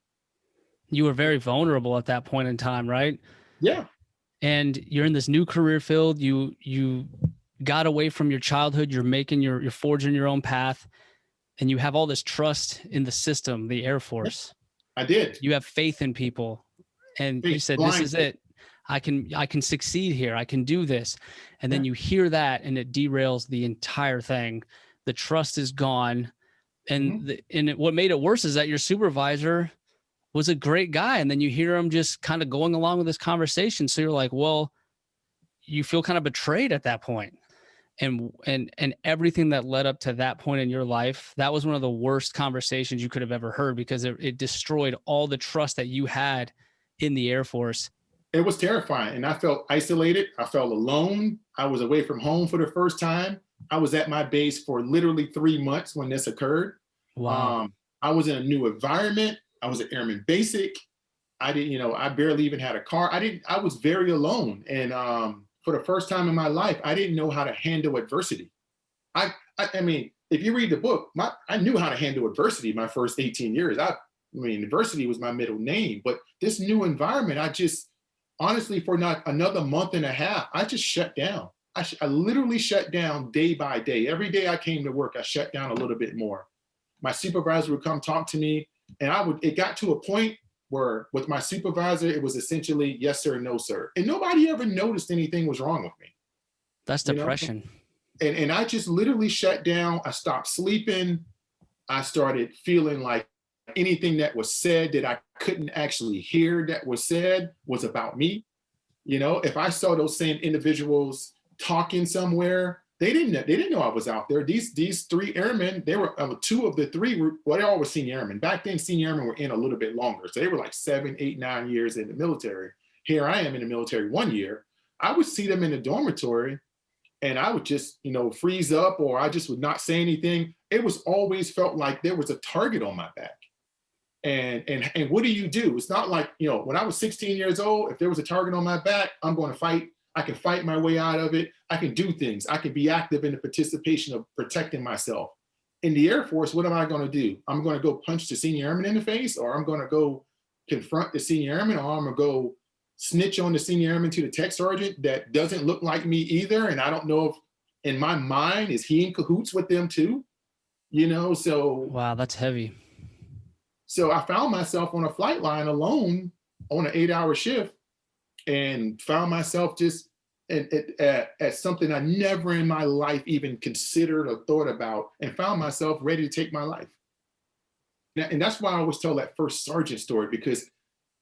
You were very vulnerable at that point in time, right? Yeah. And you're in this new career field. You got away from your childhood. You're forging your own path. And you have all this trust in the system, the Air Force. I did. You have faith in people. And you said, this is it. I can succeed here. I can do this. And then you hear that and it derails the entire thing. The trust is gone. And what made it worse is that your supervisor was a great guy. And then you hear him just kind of going along with this conversation. So you're like, well, you feel kind of betrayed at that point. And everything that led up to that point in your life, that was one of the worst conversations you could have ever heard, because it destroyed all the trust that you had in the Air Force. It was terrifying. And I felt isolated. I felt alone. I was away from home for the first time. I was at my base for literally 3 months when this occurred. Wow. I was in a new environment. I was an airman basic. I didn't, I barely even had a car. I was very alone. And for the first time in my life, I didn't know how to handle adversity. I mean, if you read the book, I knew how to handle adversity my first 18 years. Adversity was my middle name, but this new environment, honestly, for not another month and a half, I just shut down. I literally shut down day by day. Every day I came to work, I shut down a little bit more. My supervisor would come talk to me, and it got to a point where with my supervisor, it was essentially yes, sir, no, sir. And nobody ever noticed anything was wrong with me. That's depression. And I just literally shut down. I stopped sleeping. I started feeling like anything that was said that I couldn't actually hear that was said was about me. If I saw those same individuals talking somewhere, They didn't know I was out there. These three airmen, they were two of the three. Well, they all were senior airmen. Back then, senior airmen were in a little bit longer, so they were like 7, 8, 9 years in the military. Here I am in the military 1 year. I would see them in the dormitory, and I would just, freeze up, or I just would not say anything. It was always felt like there was a target on my back. And what do you do? It's not like, when I was 16 years old, if there was a target on my back, I'm going to fight. I can fight my way out of it. I can do things. I can be active in the participation of protecting myself. In the Air Force, what am I going to do? I'm going to go punch the senior airman in the face, or I'm going to go confront the senior airman, or I'm going to go snitch on the senior airman to the tech sergeant that doesn't look like me either. And I don't know if in my mind, is he in cahoots with them too? So. Wow, that's heavy. So I found myself on a flight line alone on an 8-hour shift, and found myself just at something I never in my life even considered or thought about, and found myself ready to take my life. And that's why I always tell that first sergeant story, because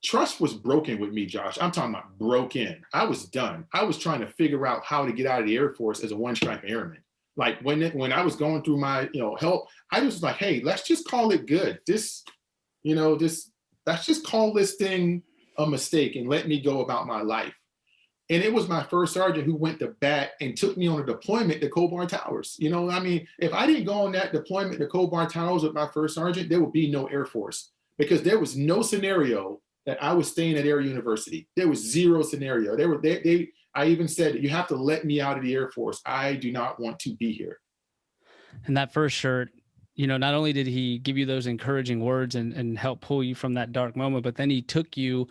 trust was broken with me, Josh. I'm talking about broken. I was done. I was trying to figure out how to get out of the Air Force as a one-stripe airman. Like when I was going through my help, I was like, hey, let's just call it good. Let's just call this thing a mistake and let me go about my life. And it was my first sergeant who went to bat and took me on a deployment to Cobar Towers. If I didn't go on that deployment to Cobar Towers with my first sergeant, there would be no Air Force, because there was no scenario that I was staying at Air University. There was zero scenario. I even said, you have to let me out of the Air Force. I do not want to be here. And that first shirt, not only did he give you those encouraging words and help pull you from that dark moment, but then he took you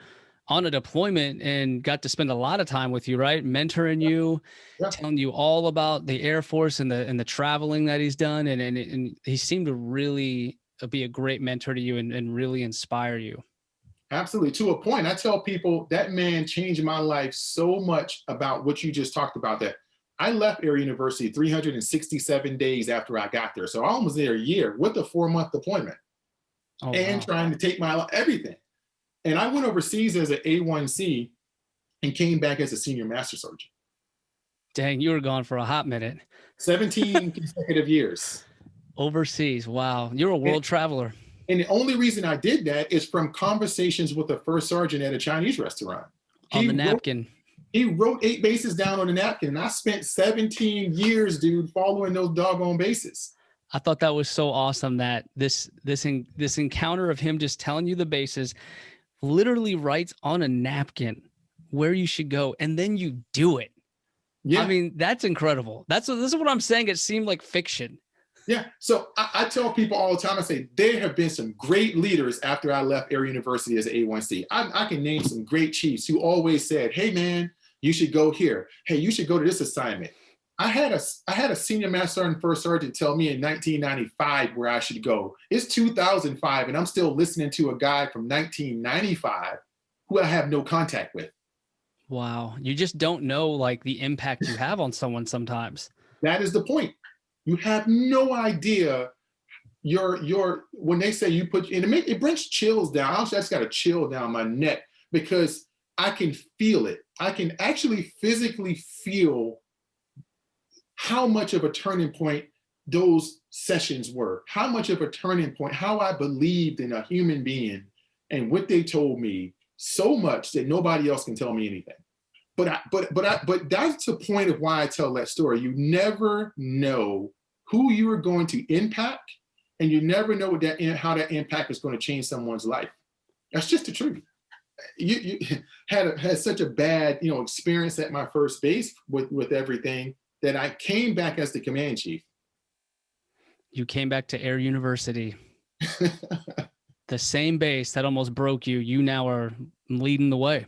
on a deployment and got to spend a lot of time with you, right? Mentoring you, telling you all about the Air Force and the traveling that he's done. And he seemed to really be a great mentor to you and really inspire you. Absolutely. To a point, I tell people that man changed my life so much about what you just talked about, that I left Air University 367 days after I got there. So I was there a year with a 4-month deployment trying to take my life, everything. And I went overseas as an A1C and came back as a senior master sergeant. Dang, you were gone for a hot minute. 17 consecutive years. Overseas. Wow. You're a world traveler. And the only reason I did that is from conversations with the first sergeant at a Chinese restaurant. On the napkin. He wrote 8 bases down on the napkin, and I spent 17 years, dude, following those doggone bases. I thought that was so awesome that this encounter of him just telling you the bases, literally writes on a napkin where you should go, and then you do it. Yeah. I mean, that's incredible. This is what I'm saying. It seemed like fiction. Yeah. So I tell people all the time, I say, there have been some great leaders after I left Air University as an A1C. I can name some great chiefs who always said, hey, man, you should go here. Hey, you should go to this assignment. I had a senior master sergeant first sergeant tell me in 1995 where I should go. It's 2005, and I'm still listening to a guy from 1995 who I have no contact with. Wow. You just don't know like the impact you have on someone sometimes. That is the point. You have no idea when they say you put, and it brings chills down. I just got a chill down my neck because I can feel it. I can actually physically feel how much of a turning point those sessions were, how much of a turning point, how I believed in a human being and what they told me so much that nobody else can tell me anything. But that's the point of why I tell that story. You never know who you are going to impact, and you never know how that impact is going to change someone's life. That's just the truth. You had such a bad experience at my first base with everything that I came back as the command chief. You came back to Air University. The same base that almost broke you. You now are leading the way.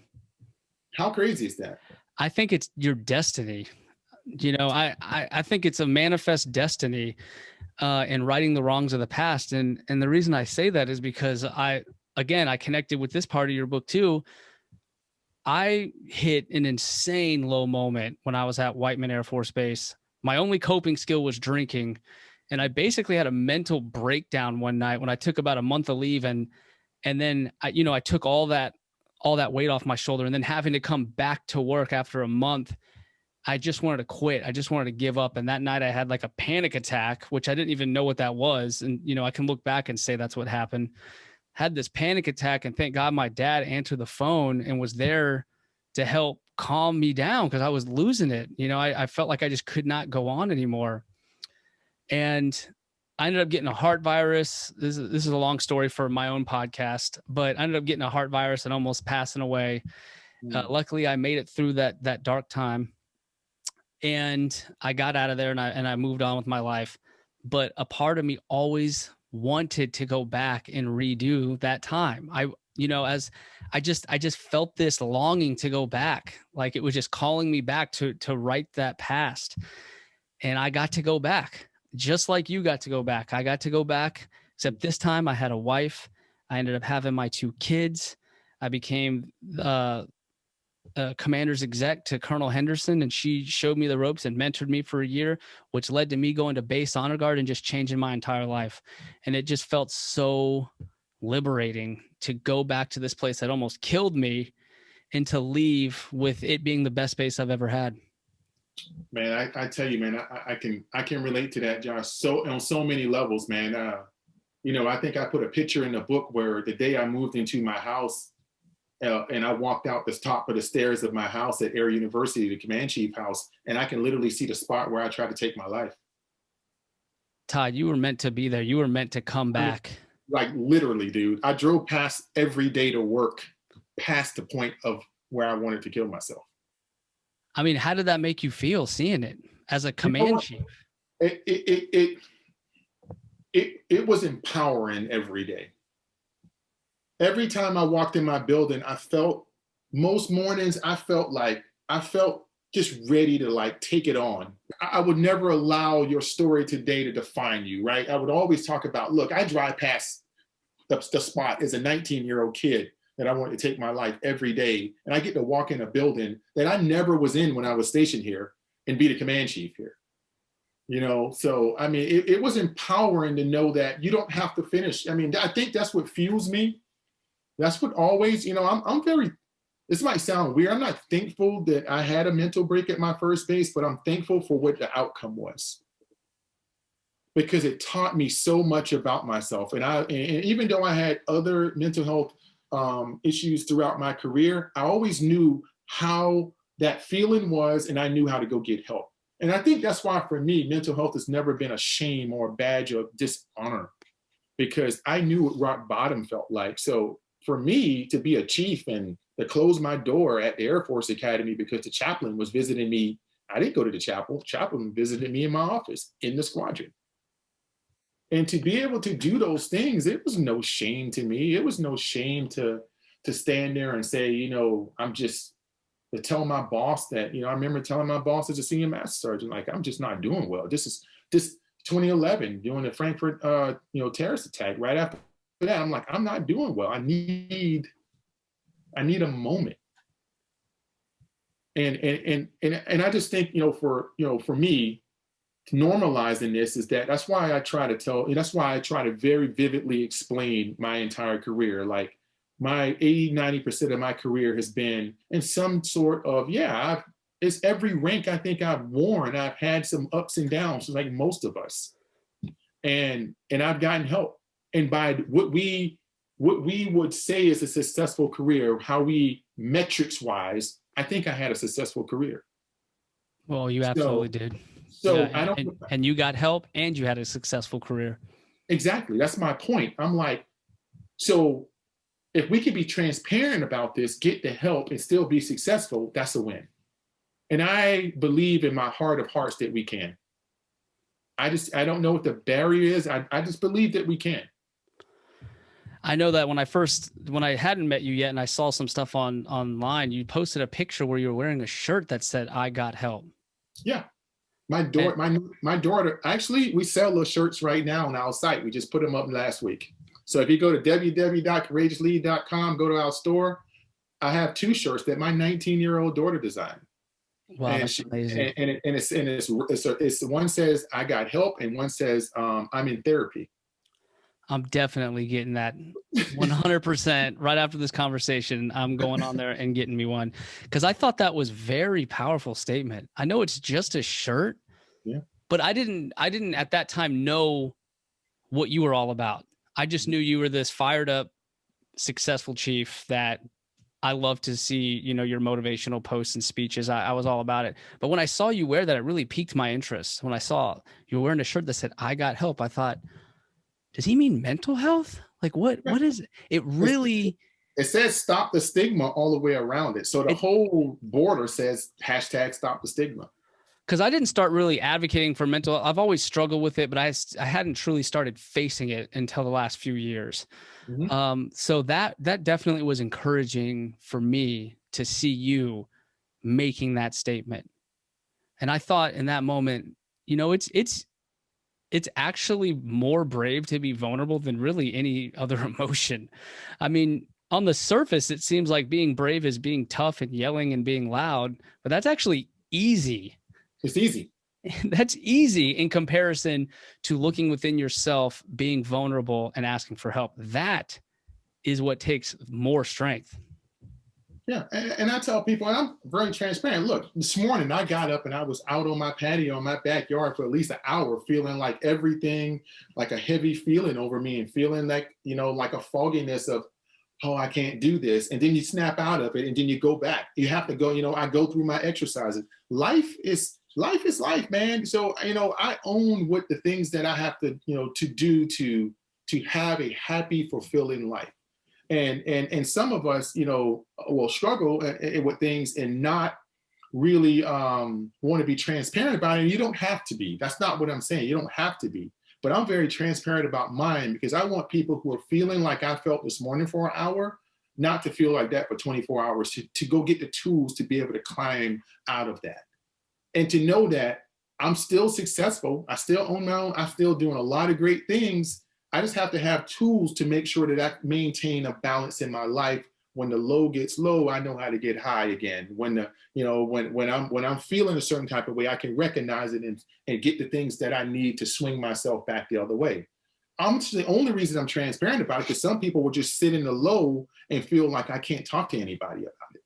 How crazy is that? I think it's your destiny. I think it's a manifest destiny in righting the wrongs of the past. And the reason I say that is because I connected with this part of your book too. I hit an insane low moment when I was at Whiteman Air Force Base. My only coping skill was drinking. And I basically had a mental breakdown one night when I took about a month of leave. And then I took all that weight off my shoulder, and then having to come back to work after a month, I just wanted to quit. I just wanted to give up. And that night I had like a panic attack, which I didn't even know what that was. And, you know, I can look back and say that's what happened. Had this panic attack, and thank God my dad answered the phone and was there to help calm me down because I was losing it. You know, I felt like I just could not go on anymore. And I ended up getting a heart virus. This is a long story for my own podcast, but I ended up getting a heart virus and almost passing away. Luckily, I made it through that dark time, and I got out of there, and I moved on with my life. But a part of me always wanted to go back and redo that time. As I just felt this longing to go back, like it was just calling me back to write that past, and I got to go back. Just like you got to go back. I got to go back, except this time I had a wife. I ended up having my 2 kids. I became commander's exec to Colonel Henderson, and she showed me the ropes and mentored me for a year, which led to me going to base honor guard and just changing my entire life. And it just felt so liberating to go back to this place that almost killed me and to leave with it being the best base I've ever had. Man, I tell you, man, I can relate to that, Josh. So on so many levels, man. I think I put a picture in the book where the day I moved into my house, and I walked out the top of the stairs of my house at Air University, the command chief house, and I can literally see the spot where I tried to take my life. Todd, you were meant to be there. You were meant to come back. Like literally, dude. I drove past every day to work, past the point of where I wanted to kill myself. I mean, how did that make you feel seeing it as a command chief? It was empowering every day. Every time I walked in my building, most mornings I felt just ready to like take it on. I would never allow your story today to define you, right? I would always talk about, look, I drive past the spot as a 19-year-old kid that I wanted to take my life every day. And I get to walk in a building that I never was in when I was stationed here and be the command chief here. So, I mean, it was empowering to know that you don't have to finish. I mean, I think that's what fuels me. That's what always, I'm very, this might sound weird. I'm not thankful that I had a mental break at my first base, but I'm thankful for what the outcome was. Because it taught me so much about myself. And even though I had other mental health issues throughout my career, I always knew how that feeling was, and I knew how to go get help. And I think that's why for me, mental health has never been a shame or a badge of dishonor, because I knew what rock bottom felt like. So for me to be a chief and to close my door at the Air Force Academy because the chaplain was visiting me, I didn't go to the chapel. Chaplain visited me in my office in the squadron. And to be able to do those things, it was no shame to me. It was no shame to stand there and say, I'm just, to tell my boss that, I remember telling my boss as a senior master sergeant, like, I'm just not doing well. This 2011, during the Frankfurt, terrorist attack. Right after that, I'm like, I'm not doing well. I need a moment. And I just think, for me, normalizing this is that's why I try to very vividly explain my entire career. Like my 80-90% of my career has been in some sort of, it's every rank I think I've worn. I've had some ups and downs, like most of us. And I've gotten help. And by what we would say is a successful career, how we metrics wise, I think I had a successful career. Well, you absolutely did. So yeah, and you got help and you had a successful career. Exactly. That's my point. I'm like, so if we can be transparent about this, get the help and still be successful, that's a win. And I believe in my heart of hearts that we can. I don't know what the barrier is. I just believe that we can. I know that when I hadn't met you yet and I saw some stuff online, you posted a picture where you were wearing a shirt that said, I got help. Yeah. My daughter, actually, we sell those shirts right now on our site. We just put them up last week. So if you go to www.courageouslead.com, go to our store, I have 2 shirts that my 19-year-old daughter designed. Wow, and that's amazing. It's one says I got help and one says I'm in therapy. I'm definitely getting that 100% right after this conversation. I'm going on there and getting me one because I thought that was very powerful statement. I know it's just a shirt, Yeah. but I didn't at that time know what you were all about. I just knew you were this fired up, successful chief that I love to see, you know, your motivational posts and speeches. I was all about it. But when I saw you wear that, it really piqued my interest. When I saw you were wearing a shirt that said, I got help, I thought, does he mean mental health? Like what is it? It really, It says stop the stigma all the way around it. So the whole border says hashtag stop the stigma. because I didn't start really advocating for mental. I've always struggled with it, but I hadn't truly started facing it until the last few years. So that definitely was encouraging for me to see you making that statement. And I thought in that moment, you know, it's actually more brave to be vulnerable than really any other emotion. I mean, on the surface, it seems like being brave is being tough and yelling and being loud, but that's actually easy. It's easy. That's easy in comparison to looking within yourself, being vulnerable and asking for help. That is what takes more strength. Yeah, and I tell people, and I'm very transparent. Look, this morning I got up and I was out on my patio in my backyard for at least an hour, feeling like everything, like a heavy feeling over me, and feeling like, you know, like a fogginess of, oh, I can't do this. And then you snap out of it, and then you go back. You have to go. You know, I go through my exercises. Life is life, man. So, you know, I own what the things that I have to, you know, to do to have a happy, fulfilling life. And some of us, you know, will struggle with things and not really want to be transparent about it. And you don't have to be. That's not what I'm saying. You don't have to be. But I'm very transparent about mine because I want people who are feeling like I felt this morning for an hour, not to feel like that for 24 hours, to go get the tools to be able to climb out of that. And to know that I'm still successful. I still own my own. I'm still doing a lot of great things. I just have to have tools to make sure that I maintain a balance in my life. When the low gets low, I know how to get high again. When the, you know, when I'm feeling a certain type of way, I can recognize it and get the things that I need to swing myself back the other way. The only reason I'm transparent about it because some people will just sit in the low and feel like I can't talk to anybody about it.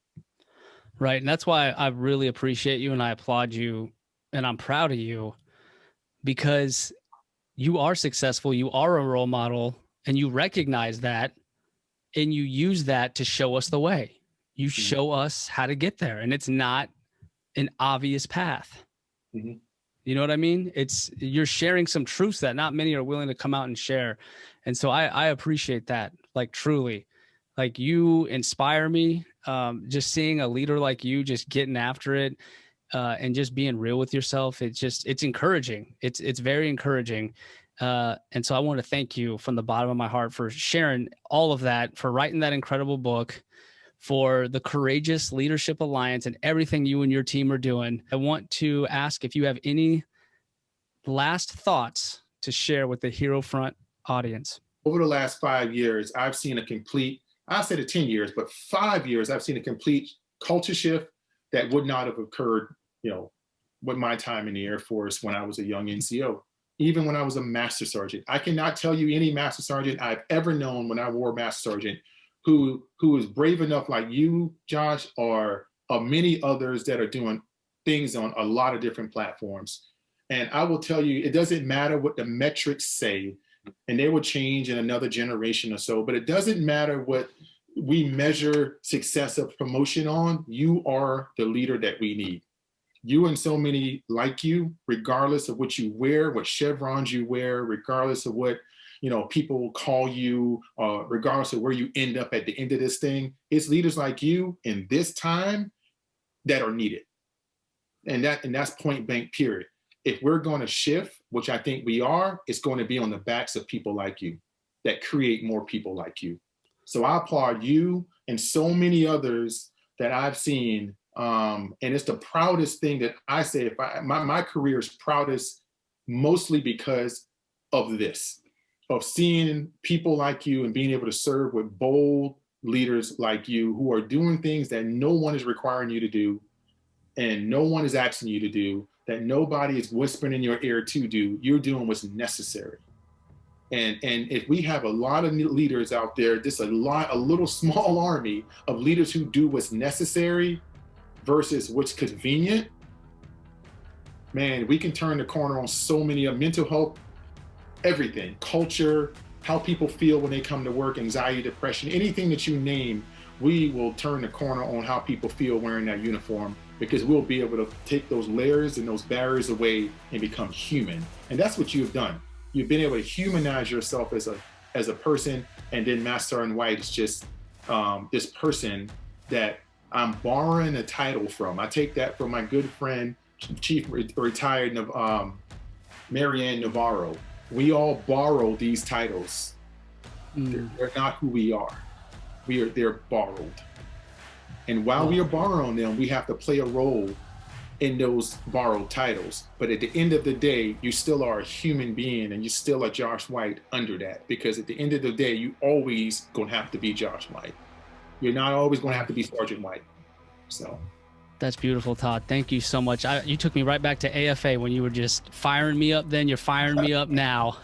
Right. And that's why I really appreciate you and I applaud you and I'm proud of you because you are successful, you are a role model, and you recognize that, and you use that to show us the way. You show us how to get there, and it's not an obvious path. Mm-hmm. You know what I mean? You're sharing some truths that not many are willing to come out and share. And so I appreciate that, like truly. Like you inspire me, just seeing a leader like you just getting after it. And just being real with yourself, it's encouraging. It's very encouraging. And so I want to thank you from the bottom of my heart for sharing all of that, for writing that incredible book, for the Courageous Leadership Alliance and everything you and your team are doing. I want to ask if you have any last thoughts to share with the Hero Front audience. Over the last 5 years, I've seen I said 10 years, but 5 years, I've seen a complete culture shift that would not have occurred, you know, with my time in the Air Force when I was a young NCO, even when I was a Master Sergeant. I cannot tell you any Master Sergeant I've ever known when I wore Master Sergeant who is brave enough like you, Josh, or many others that are doing things on a lot of different platforms. And I will tell you, it doesn't matter what the metrics say, and they will change in another generation or so, but it doesn't matter what we measure success of promotion on. You are the leader that we need. You and so many like you, regardless of what you wear, what chevrons you wear, regardless of what, you know, people call you, regardless of where you end up at the end of this thing, it's leaders like you in this time that are needed. And that's point blank, period. If we're going to shift, which I think we are, it's going to be on the backs of people like you that create more people like you. So I applaud you and so many others that I've seen. And it's the proudest thing that I say, my career is proudest mostly because of this, of seeing people like you and being able to serve with bold leaders like you who are doing things that no one is requiring you to do and no one is asking you to do, that nobody is whispering in your ear to do. You're doing what's necessary. And if we have a lot of leaders out there, just a little small army of leaders who do what's necessary versus what's convenient, man, we can turn the corner on so many of mental health, everything, culture, how people feel when they come to work, anxiety, depression, anything that you name, we will turn the corner on how people feel wearing that uniform, because we'll be able to take those layers and those barriers away and become human. And that's what you've done. You've been able to humanize yourself as a person, and then Master Sergeant White is just this person that I'm borrowing a title from. I take that from my good friend, Chief Retired Marianne Navarro. We all borrow these titles. They're not who we are. They're borrowed. And while we are borrowing them, we have to play a role in those borrowed titles. But at the end of the day, you still are a human being, and you still are Josh White under that. Because at the end of the day, you always gonna have to be Josh White. You're not always gonna have to be Sergeant White. So. That's beautiful, Todd. Thank you so much. You took me right back to AFA when you were just firing me up then. You're firing me up now.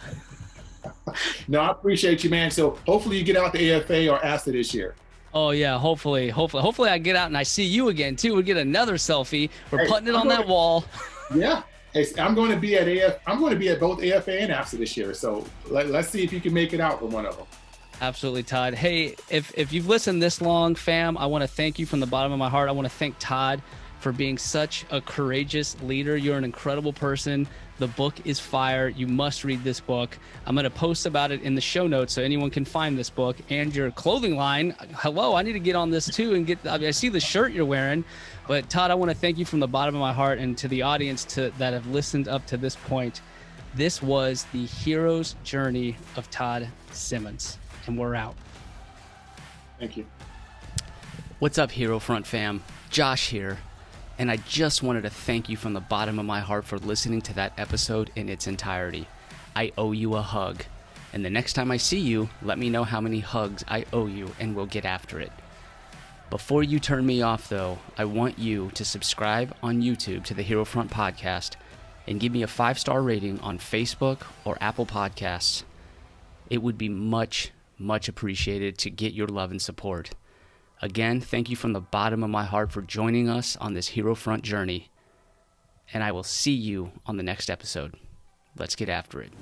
No, I appreciate you, man. So hopefully you get out to AFA or ASTA this year. Oh yeah, hopefully I get out and I see you again too. We get another selfie. We're putting it on that wall. Yeah, I'm going to be at both AFA and ASTA this year. So let's see if you can make it out with one of them. Absolutely, Todd. Hey, if you've listened this long, fam, I want to thank you from the bottom of my heart. I want to thank Todd for being such a courageous leader. You're an incredible person. The book is fire. You must read this book. I'm going to post about it in the show notes so anyone can find this book and your clothing line. Hello, I need to get on this too and I see the shirt you're wearing. But Todd, I want to thank you from the bottom of my heart, and to the audience that have listened up to this point. This was the hero's journey of Todd Simmons. And we're out. Thank you. What's up, Hero Front fam? Josh here. And I just wanted to thank you from the bottom of my heart for listening to that episode in its entirety. I owe you a hug. And the next time I see you, let me know how many hugs I owe you, and we'll get after it. Before you turn me off, though, I want you to subscribe on YouTube to the Hero Front Podcast and give me a 5-star rating on Facebook or Apple Podcasts. It would be much appreciated to get your love and support. Again, thank you from the bottom of my heart for joining us on this Hero Front journey, and I will see you on the next episode. Let's get after it.